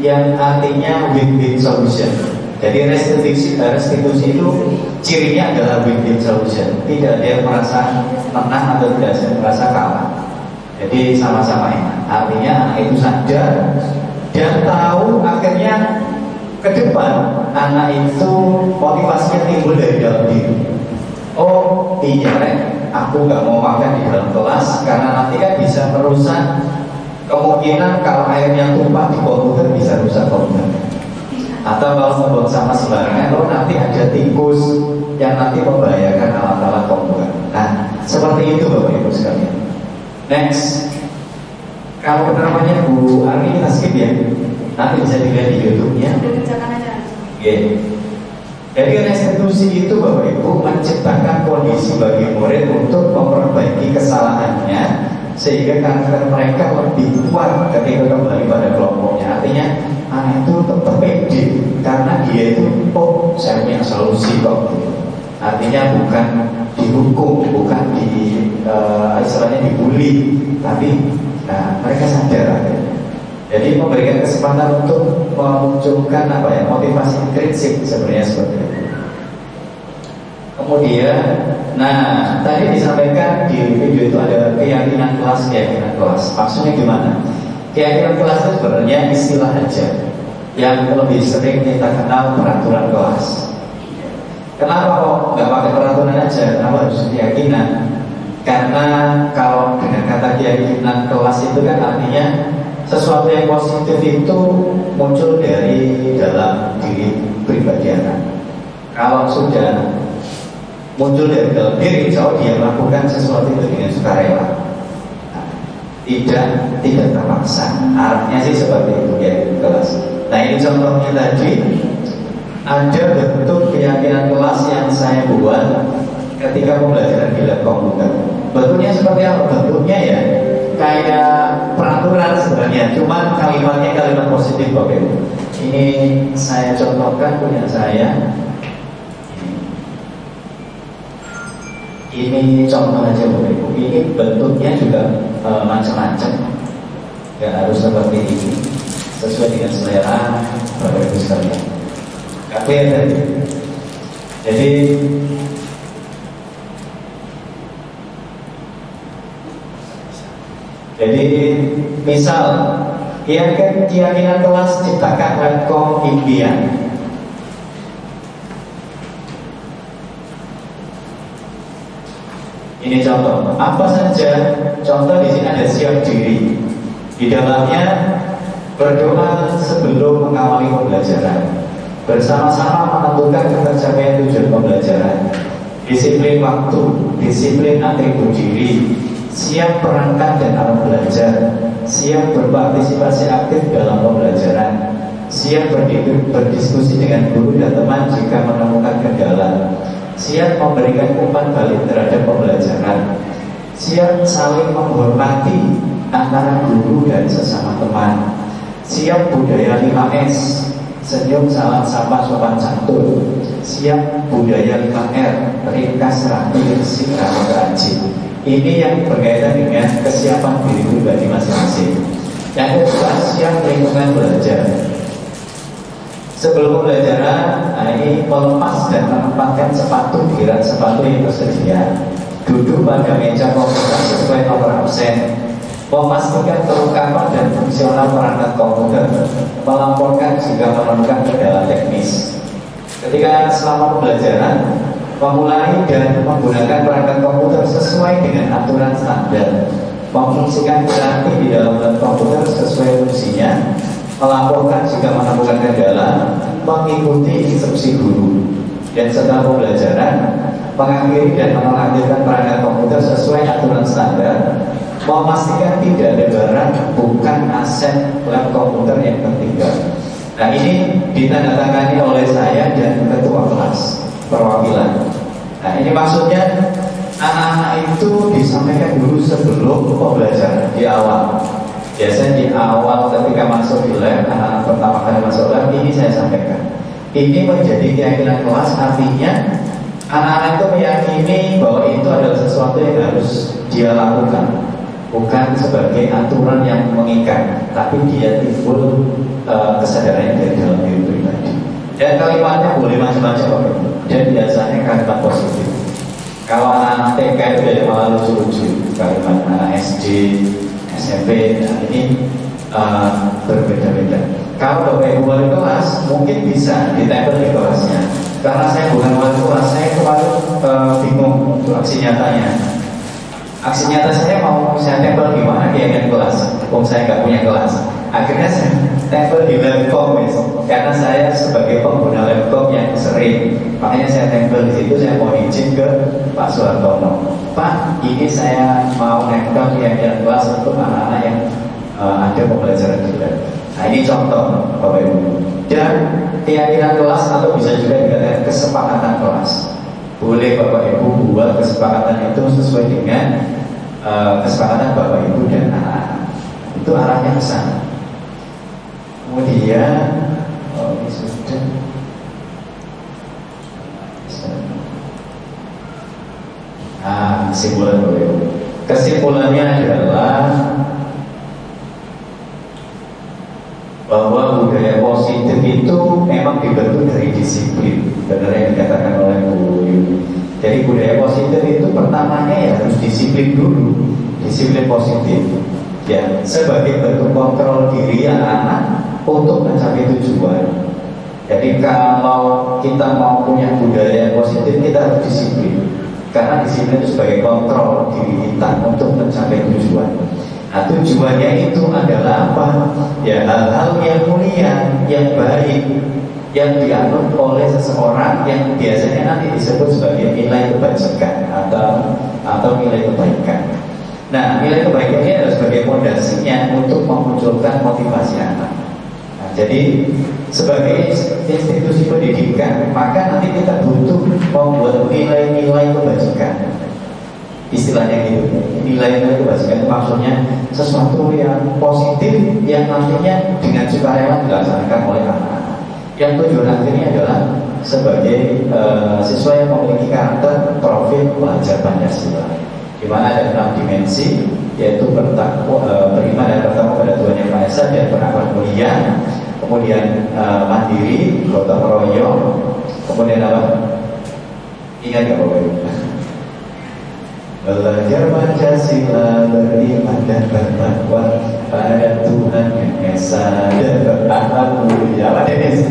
yang artinya win-win solution. Jadi restitusi itu cirinya adalah win-win solution. Tidak ada yang merasa menang atau tidak ada yang merasa kalah. Jadi sama-sama enak. Artinya anak itu sadar dan tahu akhirnya ke depan anak itu motivasinya timbul dari dalam diri. Oh iya, aku nggak mau makan di dalam kelas karena nanti kan bisa merusak. Kemungkinan kalau airnya tumpah di komputer bisa rusak komputer. Atau kalau membuang sampah sembarangan, oh nanti ada tikus yang nanti membahayakan alat-alat komputer. Nah, seperti itu Bapak Ibu sekalian. Next, kalau namanya Bu Arni kita skip ya. Nanti bisa dilihat di YouTube-nya. Okay. Jadi restitusi itu Bapak Ibu menciptakan kondisi bagi murid untuk memperbaiki kesalahannya sehingga karakter mereka lebih kuat ketika kembali pada kelompoknya. Artinya anak itu tetap pede karena dia itu oh saya punya solusi kok. Artinya bukan dihukum, bukan istilahnya dibully, tapi mereka sadar akhirnya. Jadi memberikan kesempatan untuk memunculkan motivasi intrinsik sebenarnya seperti itu. Kemudian, tadi disampaikan di video itu ada keyakinan kelas. Maksudnya gimana? Keyakinan kelas itu sebenarnya istilah aja yang lebih sering kita kenal peraturan kelas. Kenapa kok nggak pakai peraturan aja? Kenapa harus keyakinan? Karena kalau dengan kata keyakinan kelas itu kan artinya sesuatu yang positif itu muncul dari dalam diri pribadi anak. Kalau sudah muncul dari dalam diri, insya Allah dia melakukan sesuatu itu dengan sukarela, tidak terpaksa. Arahnya sih seperti itu ya kelas. Nah ini contohnya tadi ada bentuk keyakinan kelas yang saya buat ketika pembelajaran di lab komputer. Bentuknya seperti apa? Bentuknya ya kayak peraturan sebenarnya, cuma kalimatnya kalimat positif Bapak Ibu. Ini saya contohkan punya saya. Ini contoh aja Bapak Ibu. Ini bentuknya juga macam-macam. Gak harus seperti ini. Sesuai dengan selera Bapak Ibu sekalian. Gak clear tadi. Jadi misal keyakinan kelas ciptakan rekom impian. Ini contoh. Apa saja? Contoh di sini ada siap diri. Di dalamnya berdoa sebelum mengawali pembelajaran. Bersama-sama menentukan tercapaian tujuan pembelajaran. Disiplin waktu, disiplin atribut diri, siap perangkat dan alat belajar, siap berpartisipasi aktif dalam pembelajaran, siap berdiskusi dengan guru dan teman jika menemukan kendala, siap memberikan umpan balik terhadap pembelajaran, siap saling menghormati antara guru dan sesama teman. Siap budaya 5S, senyum, salam, sapa, sopan santun. Siap budaya 5R, ringkas, rapi, bersih, ramah, rajin. Ini yang berkaitan dengan kesiapan diri pribadi masing-masing. Yang kedua, siap lingkungan belajar. Sebelum pembelajaran, ini melepas dan menempatkan sepatu di rak sepatu yang tersedia. Duduk pada meja komputer sesuai nomor absen. Memastikan kelengkapan dan fungsional perangkat komputer. Melaporkan jika menemukan kendala teknis. Ketika selama pembelajaran, memulai dan menggunakan perangkat komputer sesuai dengan aturan standar. Memfungsikan berarti di dalam komputer sesuai fungsinya. Melaporkan jika menemukan kendala, mengikuti instruksi guru. Dan setelah pembelajaran, mengakhiri dan mengaktifkan perangkat komputer sesuai aturan standar. Memastikan tidak ada barang bukan aset lab komputer yang tertinggal. Nah, ini ditandatangani oleh saya dan ketua kelas perwakilan. Nah, ini maksudnya anak-anak itu disampaikan dulu sebelum pembelajaran di awal. Biasanya di awal ketika masuk di lab, anak-anak pertama kali masuk lab, ini saya sampaikan. Ini menjadi keyakinan kelas, artinya anak-anak itu meyakini bahwa itu adalah sesuatu yang harus dia lakukan, bukan sebagai aturan yang mengikat, tapi dia timbul kesadaran dari dalam diri pribadi. Dan kalimatnya boleh macam-macam, dan biasanya kalimat positif. Kalau anak-anak TK itu jadi malah lucu-lucu, kalimat anak SD, SMP, nah ini berbeda-beda. Kalau Bapak Ibu wali kelas mungkin bisa ditempel di kelasnya. Karena saya bukan wali kelas, saya kemarin bingung untuk aksi nyatanya. Aksi nyata saya mau saya tempel gimana keyakinan kelas, saya nggak punya kelas. Akhirnya saya tempel di laptop, karena saya sebagai pengguna laptop yang sering, makanya saya tempel di situ. Saya mau izin ke Pak Suhartono, Pak, ini saya mau nempel keyakinan kelas untuk anak-anak yang ada pembelajaran juga. Nah, ini contoh Bapak Ibu. Dan keyakinan kelas atau bisa juga dikatakan kesepakatan kelas. Boleh Bapak Ibu buat kesepakatan itu sesuai dengan kesepakatan Bapak Ibu dan anak-anak. Itu arahnya ke sana. Kemudian ini sudah. Kesimpulan Bapak Ibu. Kesimpulannya adalah bahwa budaya positif itu memang dibentuk dari disiplin. Benar yang dikatakan oleh Bu Yuni. Jadi budaya positif itu pertamanya ya harus disiplin dulu, disiplin positif. Ya, sebagai bentuk kontrol diri anak-anak untuk mencapai tujuan. Jadi kalau kita mau punya budaya positif, kita harus disiplin. Karena disiplin itu sebagai kontrol diri kita untuk mencapai tujuan. Nah, tujuannya itu adalah apa? Ya, hal-hal yang mulia, yang baik, yang dianut oleh seseorang yang biasanya nanti disebut sebagai nilai kebajikan atau nilai kebaikan. Nah, nilai kebaikan ini adalah sebagai fondasinya untuk memunculkan motivasi anak. Nah, jadi sebagai institusi pendidikan, maka nanti kita butuh membuat nilai-nilai kebajikan. Istilahnya gitu, nilai-nilai kebajikan itu maksudnya sesuatu yang positif yang nantinya dengan sukarela dilaksanakan oleh anak-anak. Yang tujuan akhirnya adalah sebagai siswa yang memiliki karakter profil pelajar Pancasila, di mana ada 6 dimensi, yaitu beriman dan bertakwa pada Tuhan Yang Maha Esa dan berakhlak mulia, kemudian mandiri, gotong royong, kemudian apa? Ingat nggak Bapak Ibu? Belajar Pancasila, beriman dan bertakwa pada Tuhan Yang Esa dan berakhlak mulia. Apa Dennis?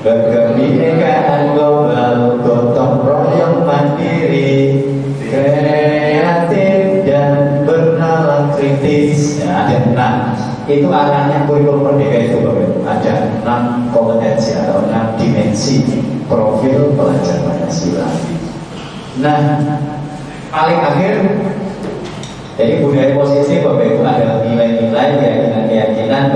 Berkebinekaan global, gotong royong, mandiri, kreatif dan bernalar kritis. Ya, ada 6. Itu arahnya kurikulum merdeka itu Bapak Ibu. Ada 6 kompetensi atau 6 dimensi profil pelajar Pancasila. Nah, paling akhir, jadi budaya positif Bapak Ibu adalah nilai-nilai, keyakinan,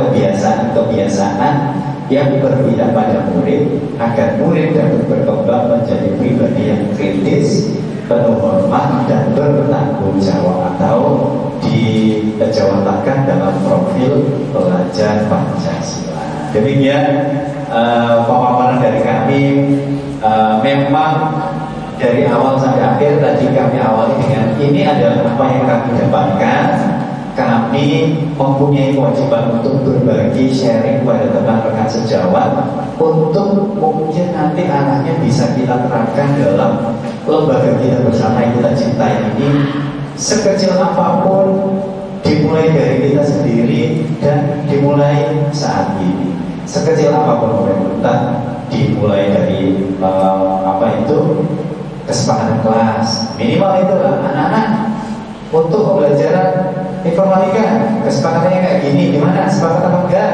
kebiasaan yang berpihak pada murid agar murid dapat berkembang menjadi pribadi yang kritis, penuh hormat dan bertanggung jawab, atau dia dijawatakan dalam profil pelajar Pancasila. Demikian pemaparan dari kami. Memang dari awal sampai akhir tadi kami awali dengan ini adalah apa yang kami dapatkan. Kami mempunyai kewajiban untuk berbagi, sharing kepada teman rekan sejawat untuk mungkin nanti arahnya bisa kita terapkan dalam lembaga kita bersama yang kita cintai ini. Sekecil apapun dimulai dari kita sendiri dan dimulai saat ini. Sekecil apapun kita dimulai dari kesepakatan kelas. Minimal itulah anak-anak untuk pembelajaran informatika. Kesepakatannya kayak gini, gimana? Sepakat apa enggak?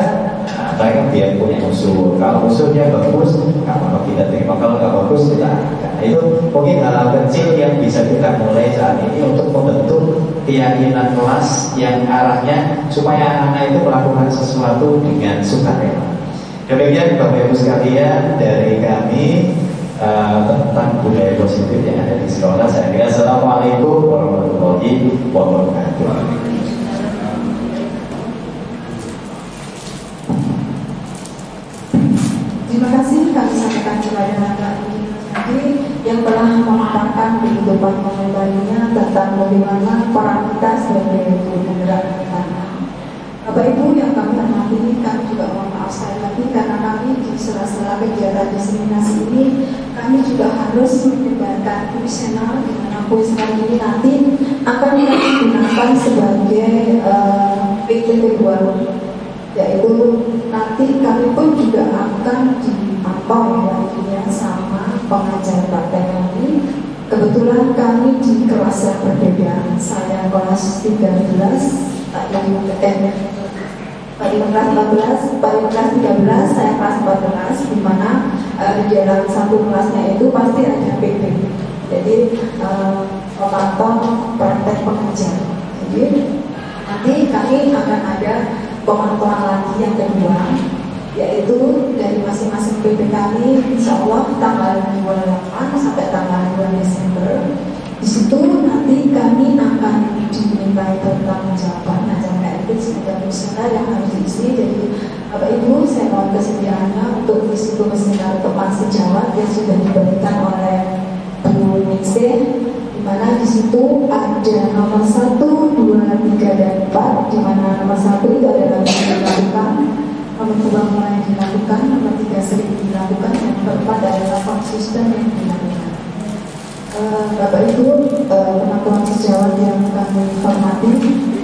Nah, mereka dia punya usul. Kalau usulnya bagus, nggak apa-apa kita terima. Kalau nggak bagus, kita nah, itu mungkin hal-hal kecil yang bisa kita mulai saat ini untuk membentuk keyakinan kelas yang arahnya supaya anak-anak itu melakukan sesuatu dengan sukarela. Demikian Bapak Ibu sekalian dari kami tentang budaya positif yang ada di sekolah. Saya kira Assalamualaikum warahmatullahi wabarakatuh. Terima kasih kami sampaikan kepada Bapak Ibu yang telah memaparkan kehidupan pribadinya tentang bagaimana peran kita sebagai penggerak tanah. Bapak Ibu yang kami hormati, kami juga mohon maaf sekali lagi karena kami di sela-sela kegiatan diseminasi ini kami juga harus menyebarkan kuesioner di mana kuesioner ini nanti akan digunakan sebagai PTP 2, yaitu nanti kami pun juga akan dipantau ya sama pengajar praktek kami. Kebetulan kami di kelas yang berbeda, saya kelas 13, Pak Ibu kelas 14, Pak Ibu kelas 13, saya kelas 14, di mana di dalam satu kelasnya itu pasti ada PP. Jadi pemantau praktek pengajar. Jadi nanti kami akan ada pemantauan lagi yang kedua, yaitu dari masing-masing PP kami, insya Allah tanggal 28 sampai tanggal 2 Desember. Di situ nanti kami akan dimintai pertanggungjawaban acara itu sebagai kuesioner yang harus diisi. Jadi Bapak Ibu, saya mohon kesediaannya untuk isi kuesioner teman sejawat yang sudah diberikan oleh Bu Ningsih, di mana di situ ada nomor 1, 2, 3, dan 4, di mana nomor 1 itu adalah yang dilakukan, nomor 2 mulai dilakukan, nomor 3 sering dilakukan, dan nomor 4 adalah konsisten yang dilakukan. Bapak Ibu, teman-teman sejawat yang kami hormati,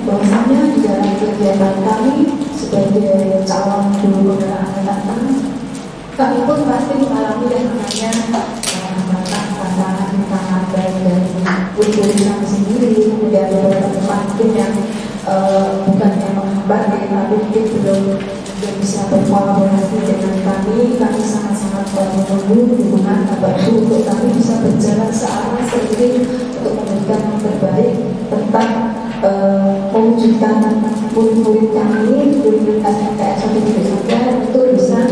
bahwasanya di dalam kegiatan kami sebagai calon guru penggerak anak-anak, kami pun pasti mengalami yang namanya tantangan baik dari guru kami sendiri, kemudian beberapa teman mungkin yang bukan yang menghambat, tapi mungkin belum bisa berkolaborasi dengan kami sangat-sangat menunggu dukungan Bapak Ibu untuk kami bisa berjalan searah seiring untuk memberikan yang terbaik tentang mewujudkan murid-murid kami, murid SMKS untuk bisa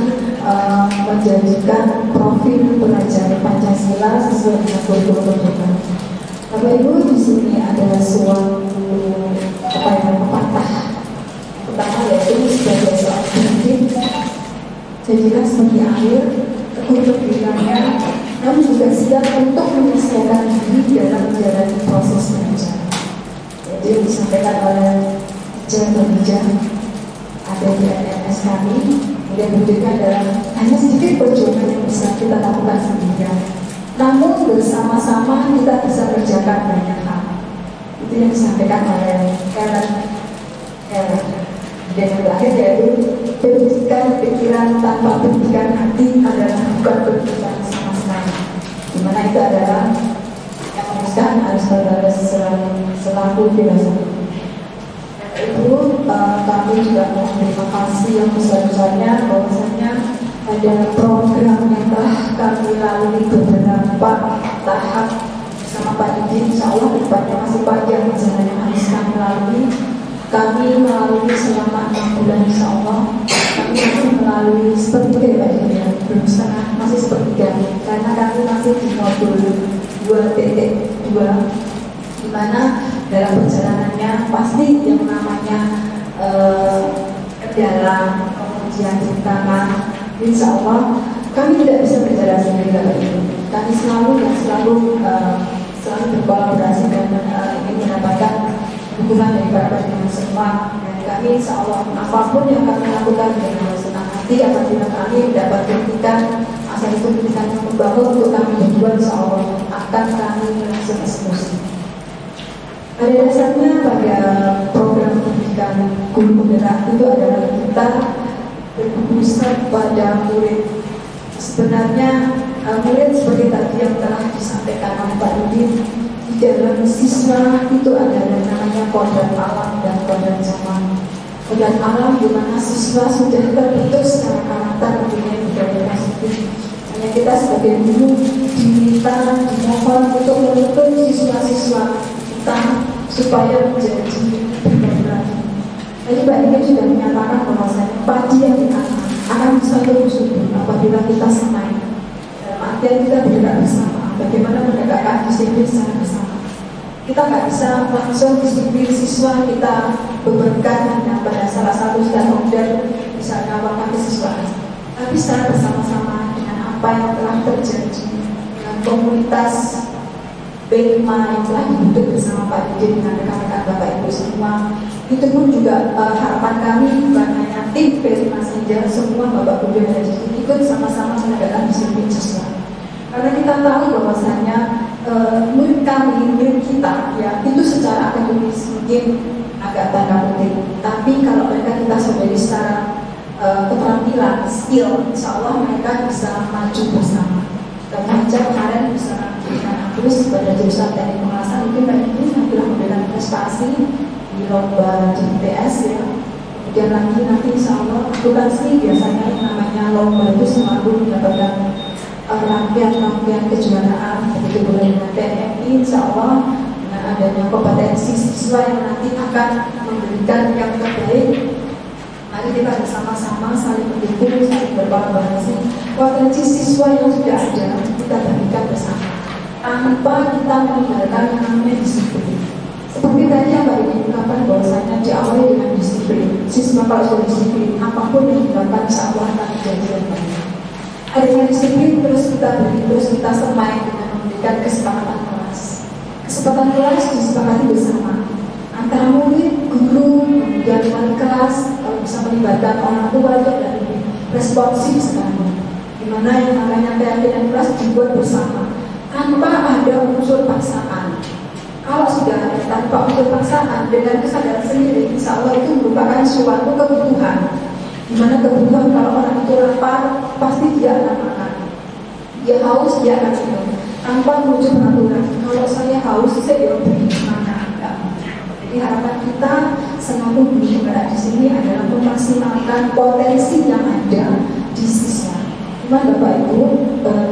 menjadikan profil pelajar Pancasila sesuai dengan kurikulum. Bapak Ibu, di sini ada suatu pepatah pertama, yaitu sebagai seorang pemimpin, jadilah seperti air, tekun berdirinya, namun juga siap untuk menyelesaikan diri dalam menjalani proses belajar. Jadi disampaikan oleh Jan ada di NMS kami, kemudian berdirikan dalam hanya sedikit perjuangan yang bisa kita lakukan sendirian, namun bersama-sama kita bisa kerjakan banyak hal. Itu yang disampaikan oleh Karen. Dan yang terakhir yaitu pendidikan pikiran tanpa pendidikan hati adalah bukan pendidikan sama sekali. Dimana itu adalah yang merumuskan Aristoteles selaku filosof. Itu kami juga terima kasih yang besar-besarnya bahwasanya ada program yang telah kami lalui beberapa tahap bersama Pak Didi. Insya Allah depannya masih panjang perjalanan yang harus kami lalui. Kami melalui selama 6 bulan, insya Allah kami masih melalui sepertiga ya Pak Didi, belum setengah, masih sepertiga karena kami masih di modul 2.2, di mana dalam perjalanannya pasti kendala, kemudian rintangan, insya Allah kami tidak bisa berjalan sendiri Bapak Ibu. Kami selalu berkolaborasi dan ingin mendapatkan dukungan dari para pimpinan semua. Dan kami insya Allah apapun yang kami lakukan dengan senang hati apabila kami mendapat kritikan, asal itu kritikan yang membangun untuk kami berdua, insya Allah akan kami langsung eksekusi. Pada dasarnya pada program pendidikan guru penggerak itu adalah kita berpusat pada murid. Sebenarnya murid seperti tadi yang telah disampaikan oleh Pak Rudi, di dalam siswa itu ada yang namanya kodrat alam dan kodrat zaman. Kodrat alam di mana siswa sudah terbentuk secara karakter mempunyai budaya positif. Hanya kita sebagai guru diminta, dimohon untuk menuntun siswa-siswa kita supaya menjadi pribadi lagi. Tadi Pak Diki sudah menyatakan bahwasanya padi yang ditanam akan bisa tumbuh subur apabila kita semai. Dalam artian kita bergerak bersama. Bagaimana menegakkan disiplin secara bersama. Kita nggak bisa langsung disiplin siswa kita bebankan hanya pada salah satu stakeholder, misalnya wakil siswa, tapi secara bersama-sama dengan apa yang telah terjadi dengan komunitas B5 yang telah dibentuk bersama Pak Didi dengan rekan-rekan Bapak Ibu semua. Itu pun juga harapan kami bukan hanya tim B5 saja, semua Bapak Ibu yang ada di sini ikut sama-sama menegakkan disiplin siswa. Karena kita tahu bahwasanya murid kami, murid kita ya itu secara akademis mungkin agak tanda kutip, tapi kalau mereka kita sadari secara keterampilan, skill, insya Allah mereka bisa maju bersama. Karena aja kemarin bisa terus pada jurusan teknik pengawasan mungkin Mbak Ibu telah memberikan prestasi di lomba GTS ya. Kemudian lagi nanti insya Allah akuntansi biasanya yang namanya lomba itu selalu mendapatkan rangkaian kejuaraan begitu boleh dengan TNI insya Allah dengan adanya kompetensi siswa yang nanti akan memberikan yang terbaik. Mari kita bersama-sama saling mendukung, saling berkolaborasi. Potensi siswa yang sudah ada kita bagikan bersama tanpa kita meninggalkan yang namanya disiplin. Seperti tadi yang Mbak Ibu ungkapkan bahwasanya diawali dengan disiplin. Siswa kalau sudah disiplin, apapun yang dilakukan insya Allah akan menjadi yang baik. Adanya disiplin terus kita beri, terus kita semai dengan memberikan kesepakatan kelas. Kesepakatan kelas disepakati bersama antara murid, guru, kemudian wali kelas, kalau bisa melibatkan orang tua itu ada lebih responsif sekali. Dimana yang namanya keyakinan kelas dibuat bersama tanpa ada unsur paksaan. Kalau sudah ada tanpa unsur paksaan dengan kesadaran sendiri, insya Allah itu merupakan suatu kebutuhan. Dimana kebutuhan kalau orang itu lapar pasti dia akan makan, dia haus dia akan minum tanpa menuju peraturan. Kalau saya haus saya beri makan. Jadi harapan kita selalu bergerak di sini adalah memaksimalkan potensi yang ada di siswa. Cuma Bapak Ibu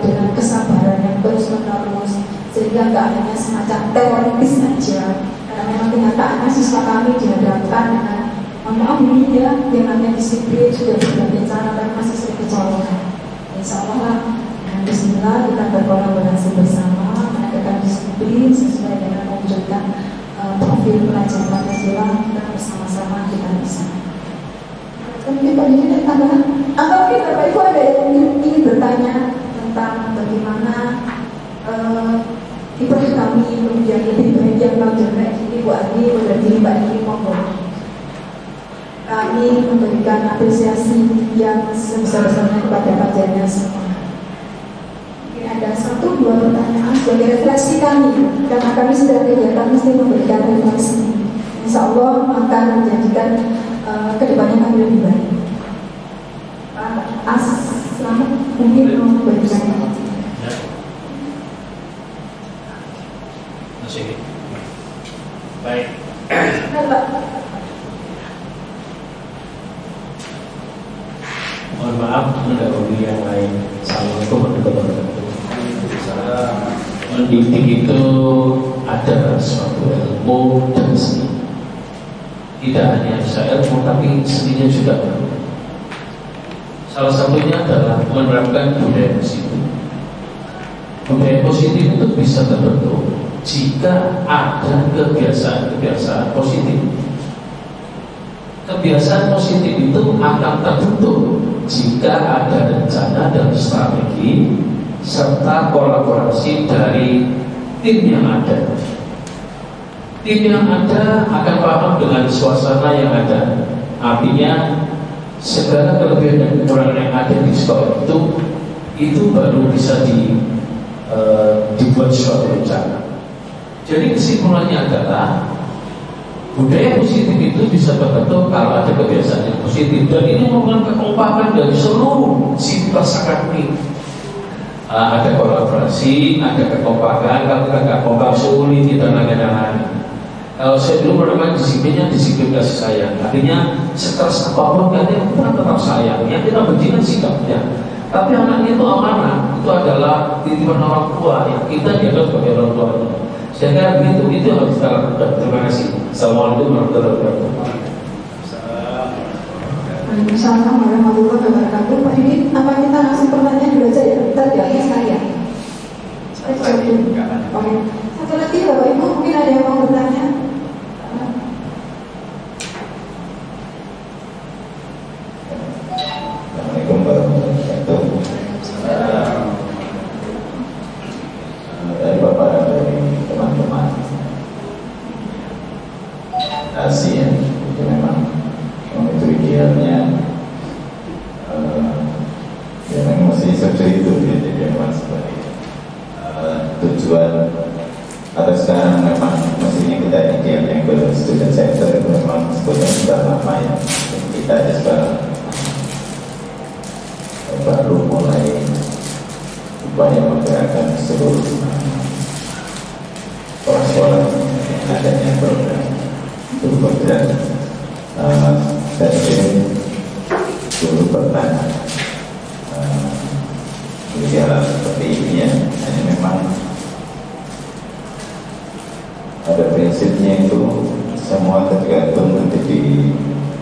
dengan kesabaran yang terus menerus sehingga nggak hanya semacam teoritis saja. Karena memang kenyataannya siswa kami dihadapkan dengan maaf ini ya, yang namanya disiplin sudah berbagai cara dan masih sering kecolongan. Insya Allah dengan bismillah kita berkolaborasi bersama menegakkan disiplin sesuai dengan mewujudkan profil pelajar Pancasila kita bersama-sama kita bisa. Mungkin Pak Didi ada tambahan? Atau mungkin Bapak Ibu ada yang ingin bertanya tentang bagaimana kiprah kami menjadi lebih baik yang belajar kayak gini Bu Adi, berarti Mbak Didi monggo. Kami memberikan apresiasi yang sebesar-besarnya kepada pelajarnya semua. Mungkin ada 1-2 pertanyaan sebagai refleksi kami, karena kami sudah kegiatan mesti memberikan refleksi. Insya Allah akan menjadikan kedepannya kami lebih baik. Pak Selamat mungkin mau memberikan. Baik. Mohon maaf mendahului yang lain. Assalamualaikum warahmatullahi wabarakatuh. Mendidik itu ada suatu ilmu dan seni. Tidak hanya bisa ilmu, tapi seninya juga. Salah satunya adalah menerapkan budaya positif. Budaya positif itu bisa terbentuk jika ada kebiasaan-kebiasaan positif. kebiasaan positif itu akan terbentuk jika ada rencana dan strategi serta kolaborasi dari tim yang ada. Tim yang ada akan paham dengan suasana yang ada. Artinya segala kelebihan dan kekurangan yang ada di sekolah itu baru bisa dibuat suatu rencana. Jadi kesimpulannya adalah budaya positif itu bisa terbentuk kalau ada kebiasaan yang positif, dan ini merupakan kekompakan dari seluruh sivitas akademik. Ada kolaborasi, ada kekompakan. Kalau tidak kompak sulit kita nanya-nanya. Kalau saya dulu merupakan disiplinnya disiplin kasih sayang. Artinya stres apapun kita tetap sayang. Yang kita benci kan sikapnya. Tapi anaknya itu amanah, itu adalah titipan orang tua yang kita dianggap sebagai orang tuanya. Sehingga begitu, itu yang harus kita lakukan. Terima kasih. Assalamualaikum warahmatullahi wabarakatuh. Assalamualaikum warahmatullahi wabarakatuh. Pak Didi, apa kita langsung pertanyaan dulu aja ya? Tadi saya. Oke. Satu lagi Bapak Ibu, mungkin ada yang mau bertanya? Assalamualaikum warahmatullahi wabarakatuh. Dari Bapak dan dari teman-teman Asia, itu memang itu idealnya, ya memang mesti seperti itu ya. Jadi memang sebagai tujuan atau sekarang memang mestinya kita ideal yang student center itu memang sebetulnya sudah lama ya. Kita aja sekarang baru mulai upaya menggerakkan seluruh sekolah-sekolah yang adanya program itu bergerak. Saya ingin dulu bertanya hal seperti ini ya, hanya memang ada prinsipnya itu semua tergantung nanti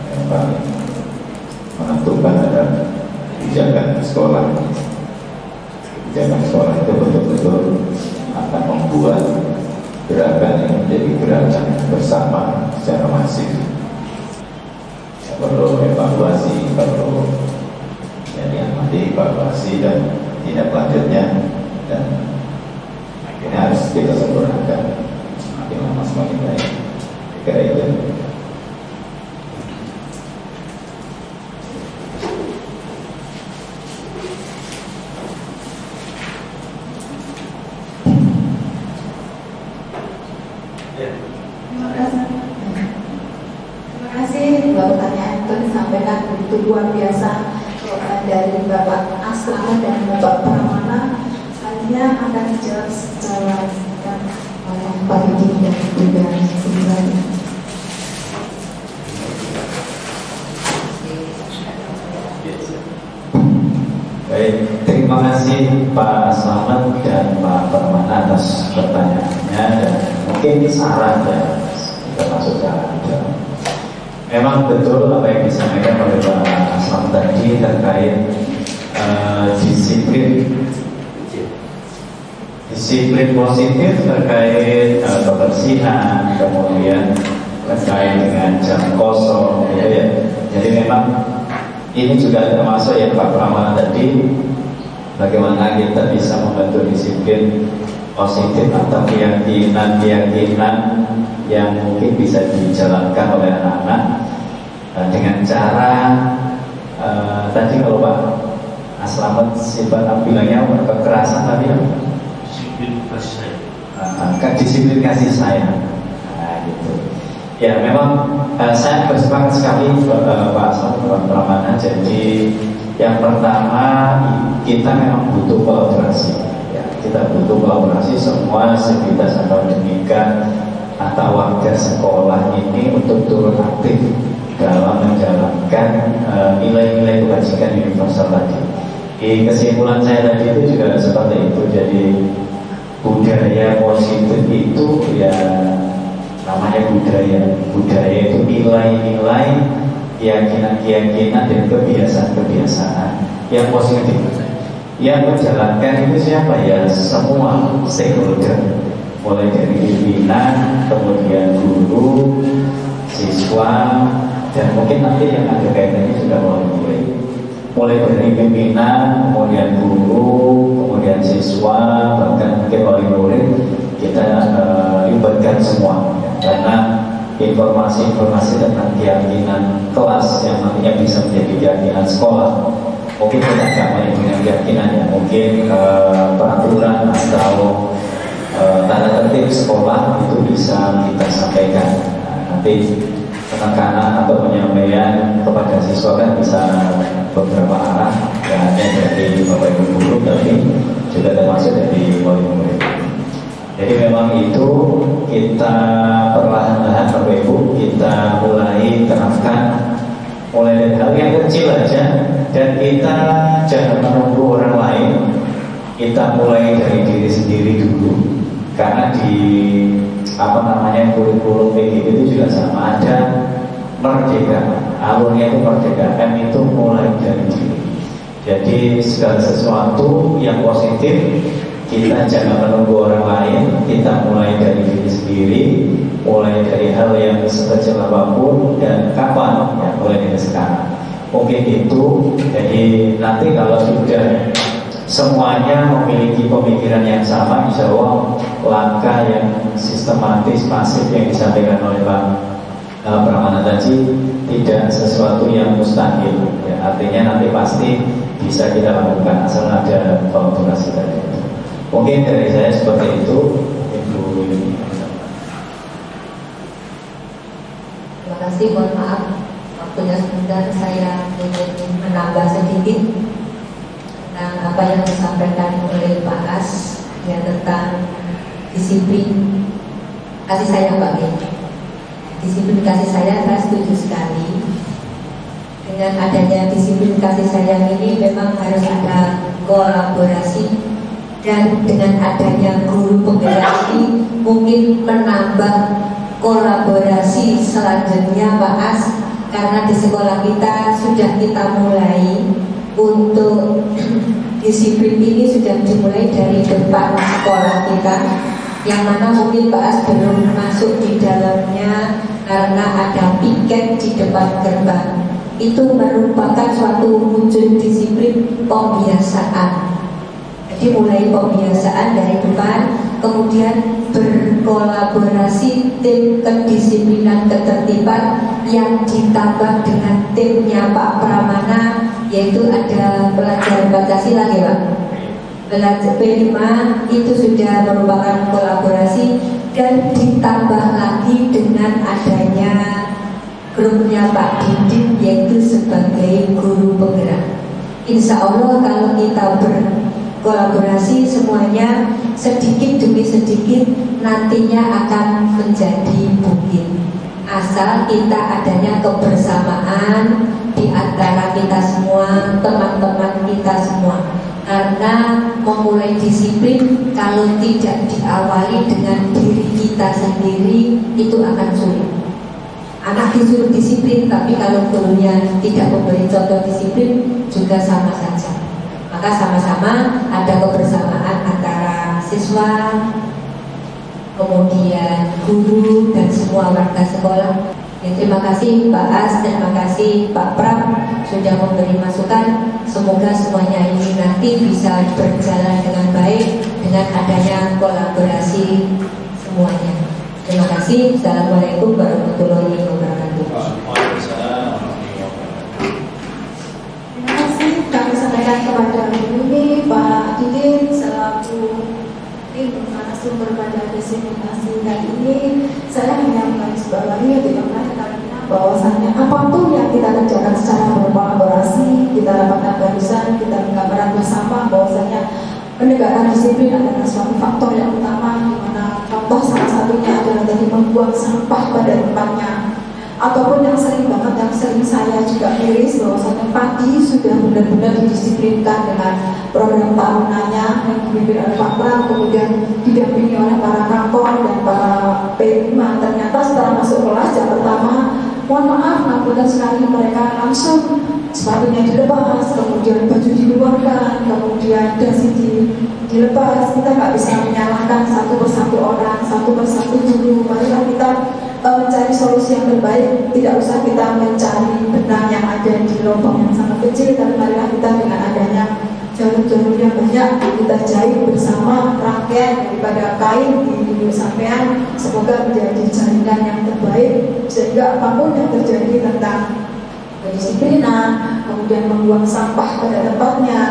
yang paling menentukan ada kebijakan sekolah. Kebijakan sekolah itu betul-betul akan membuat gerakan ini menjadi gerakan bersama secara masif. Perlu evaluasi, perlu diamati, evaluasi dan tindak lanjutnya, dan akhirnya harus kita sempurnakan semakin lama semakin baik. Kira itu. Pertanyaan itu disampaikan begitu luar biasa dari Bapak Aslam dan Bapak Pramana. Selanjutnya akan dijawab secara oleh Pak Didi dan juga sebenarnya. Baik, terima kasih Pak Slamet dan Pak Pramana atas pertanyaannya dan mungkin saran ya, termasuk saran. Memang betul apa yang disampaikan oleh Pak Aslam tadi terkait disiplin positif terkait kebersihan, kemudian terkait dengan jam kosong, gitu ya. Jadi memang ini juga termasuk yang Pak Pramana tadi, bagaimana kita bisa membantu disiplin positif atau keyakinan yang mungkin bisa dijalankan oleh anak-anak dengan cara tadi kalau Pak Aslamet sifat bilangnya kekerasan, tapi disiplin kasih sayang. Gitu. Ya memang saya bersepakat sekali Pak Aslamet, Pak Pramana. Jadi yang pertama kita memang butuh kolaborasi. Ya, kita butuh kolaborasi semua sivitas akademika atau warga sekolah ini untuk turut aktif dalam menjalankan nilai-nilai kebajikan universal tadi. Di kesimpulan saya tadi itu juga seperti itu. Jadi budaya positif itu ya namanya budaya itu nilai-nilai, keyakinan-keyakinan dan kebiasaan-kebiasaan yang positif. Yang menjalankan itu siapa ya? Semua stakeholder, mulai dari pimpinan, kemudian guru, siswa, dan mungkin nanti yang ada kaitannya sudah mulai dari pimpinan, kemudian guru, kemudian siswa, bahkan mungkin wali murid, kita libatkan semua ya. Karena informasi-informasi tentang keyakinan kelas yang nantinya bisa menjadi keyakinan sekolah mungkin tidak sama dengan keyakinan ya, mungkin peraturan atau tata tertib sekolah itu bisa kita sampaikan. Nanti penekanan atau penyampaian kepada siswa kan bisa beberapa arah, tidak hanya dari Bapak Ibu guru, tapi juga termasuk dari wali murid. Jadi memang itu kita perlahan-lahan Bapak Ibu kita mulai terapkan, mulai dari hal yang kecil aja, dan kita jangan menunggu orang lain, kita mulai dari diri sendiri dulu. Karena di kurikulum PGB itu juga sama, ada merdeka, alurnya itu merdeka, M itu mulai dari diri. Jadi segala sesuatu yang positif kita jangan menunggu orang lain, kita mulai dari diri sendiri, mulai dari hal yang sekecil apapun dan kapan, ya mulai dari sekarang. Mungkin itu, jadi nanti kalau sudah semuanya memiliki pemikiran yang sama, insya Allah langkah yang sistematis, masif yang disampaikan oleh Pak Pramana tadi tidak sesuatu yang mustahil ya, artinya nanti pasti bisa kita lakukan asal ada kolaborasi tadi. Mungkin dari saya seperti itu, Ibu. Terima kasih, mohon maaf waktunya sebentar, saya ingin menambah sedikit tentang apa yang disampaikan oleh Pak As ya, tentang disiplin kasih sayang Pak Gen. Disiplin kasih sayang saya setuju sekali. Dengan adanya disiplin kasih sayang ini memang harus ada kolaborasi, dan dengan adanya guru penggerak ini mungkin menambah kolaborasi selanjutnya Pak As, karena di sekolah kita sudah kita mulai untuk disiplin ini sudah dimulai dari depan sekolah kita, yang mana mungkin Pak As belum masuk di dalamnya karena ada piket di depan gerbang. Itu merupakan suatu wujud disiplin pembiasaan. Jadi mulai pembiasaan dari depan, kemudian berkolaborasi tim kedisiplinan ketertiban yang ditambah dengan timnya Pak Pramana, yaitu ada pelajaran Pancasila ya Pak. Belajar P5 itu sudah merupakan kolaborasi, dan ditambah lagi dengan adanya grupnya Pak Didin, yaitu sebagai guru penggerak. Insya Allah kalau kita berkolaborasi semuanya sedikit demi sedikit nantinya akan menjadi bukit. Asal kita adanya kebersamaan di antara kita semua, teman-teman kita semua. Karena memulai disiplin kalau tidak diawali dengan diri kita sendiri itu akan sulit. Anak disuruh disiplin, tapi kalau gurunya tidak memberi contoh disiplin juga sama saja. Maka sama-sama ada kebersamaan antara siswa, kemudian guru dan semua warga sekolah. Ya, terima kasih Pak As, terima kasih Pak Pram sudah memberi masukan. Semoga semuanya ini nanti bisa berjalan dengan baik dengan adanya kolaborasi semuanya. Terima kasih. Assalamualaikum warahmatullahi wabarakatuh. Terima kasih kami sampaikan kepada Ibu Mimi, Pak Didin selaku tim narasumber pada diseminasi kali ini. Saya hanya menggarisbawahi bahwasanya apapun yang kita kerjakan secara berkolaborasi, kita dapatkan barisan, kita menggambarkan bersama bahwasanya menegakkan disiplin adalah suatu faktor yang utama, di mana contoh salah satunya adalah tadi membuang sampah pada tempatnya. Ataupun yang sering banget, yang sering saya juga tulis bahwasanya pagi sudah benar-benar didisiplinkan dengan program tahunannya yang dipimpin oleh Pak Pram, kemudian didampingi oleh para kantor dan para P5. Ternyata setelah masuk kelas jam pertama, mohon maaf, nampaknya sekali mereka langsung sepatunya dilepas, kemudian baju dikeluarkan, kemudian dasi dilepas. Kita nggak bisa menyalahkan satu persatu orang, satu persatu guru. Marilah kita mencari solusi yang terbaik. Tidak usah kita mencari benang yang ada di lubang yang sangat kecil, tapi marilah kita dengan adanya jalur-jalur yang banyak kita jahit bersama rangkaian daripada kain di sampean, semoga menjadi jaringan yang terbaik sehingga apapun yang terjadi tentang kedisiplinan, kemudian membuang sampah pada tempatnya,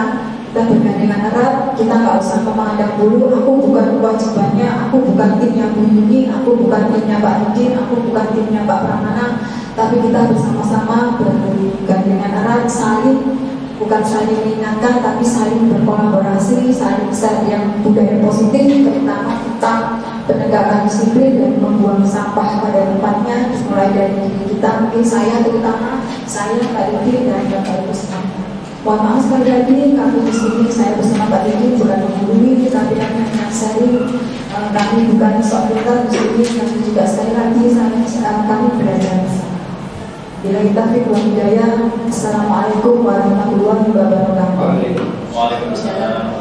kita bergandengan erat. Kita nggak usah memandang dulu, aku bukan kewajibannya, aku bukan timnya Bu Yuni, aku bukan timnya Pak Rudin, aku bukan timnya Pak Pramana, tapi kita bersama-sama bergandengan erat, bukan saling mengingatkan, tapi saling berkolaborasi, saling share yang budaya positif, terutama tentang penegakan disiplin dan membuang sampah pada tempatnya, mulai dari diri kita, mungkin saya terutama, saya, Pak Didi, dan Bapak Ibu semuanya. Mohon maaf sekali lagi, kami di sini, saya bersama Pak Didi bukan menggurui, tapi kami hanya sharing, kami bukan sok pintar di sini, kami juga sekali lagi, kami belajar bersama. Bila kita wal hidayah. Assalamualaikum warahmatullahi wabarakatuh. Waalaikumsalam.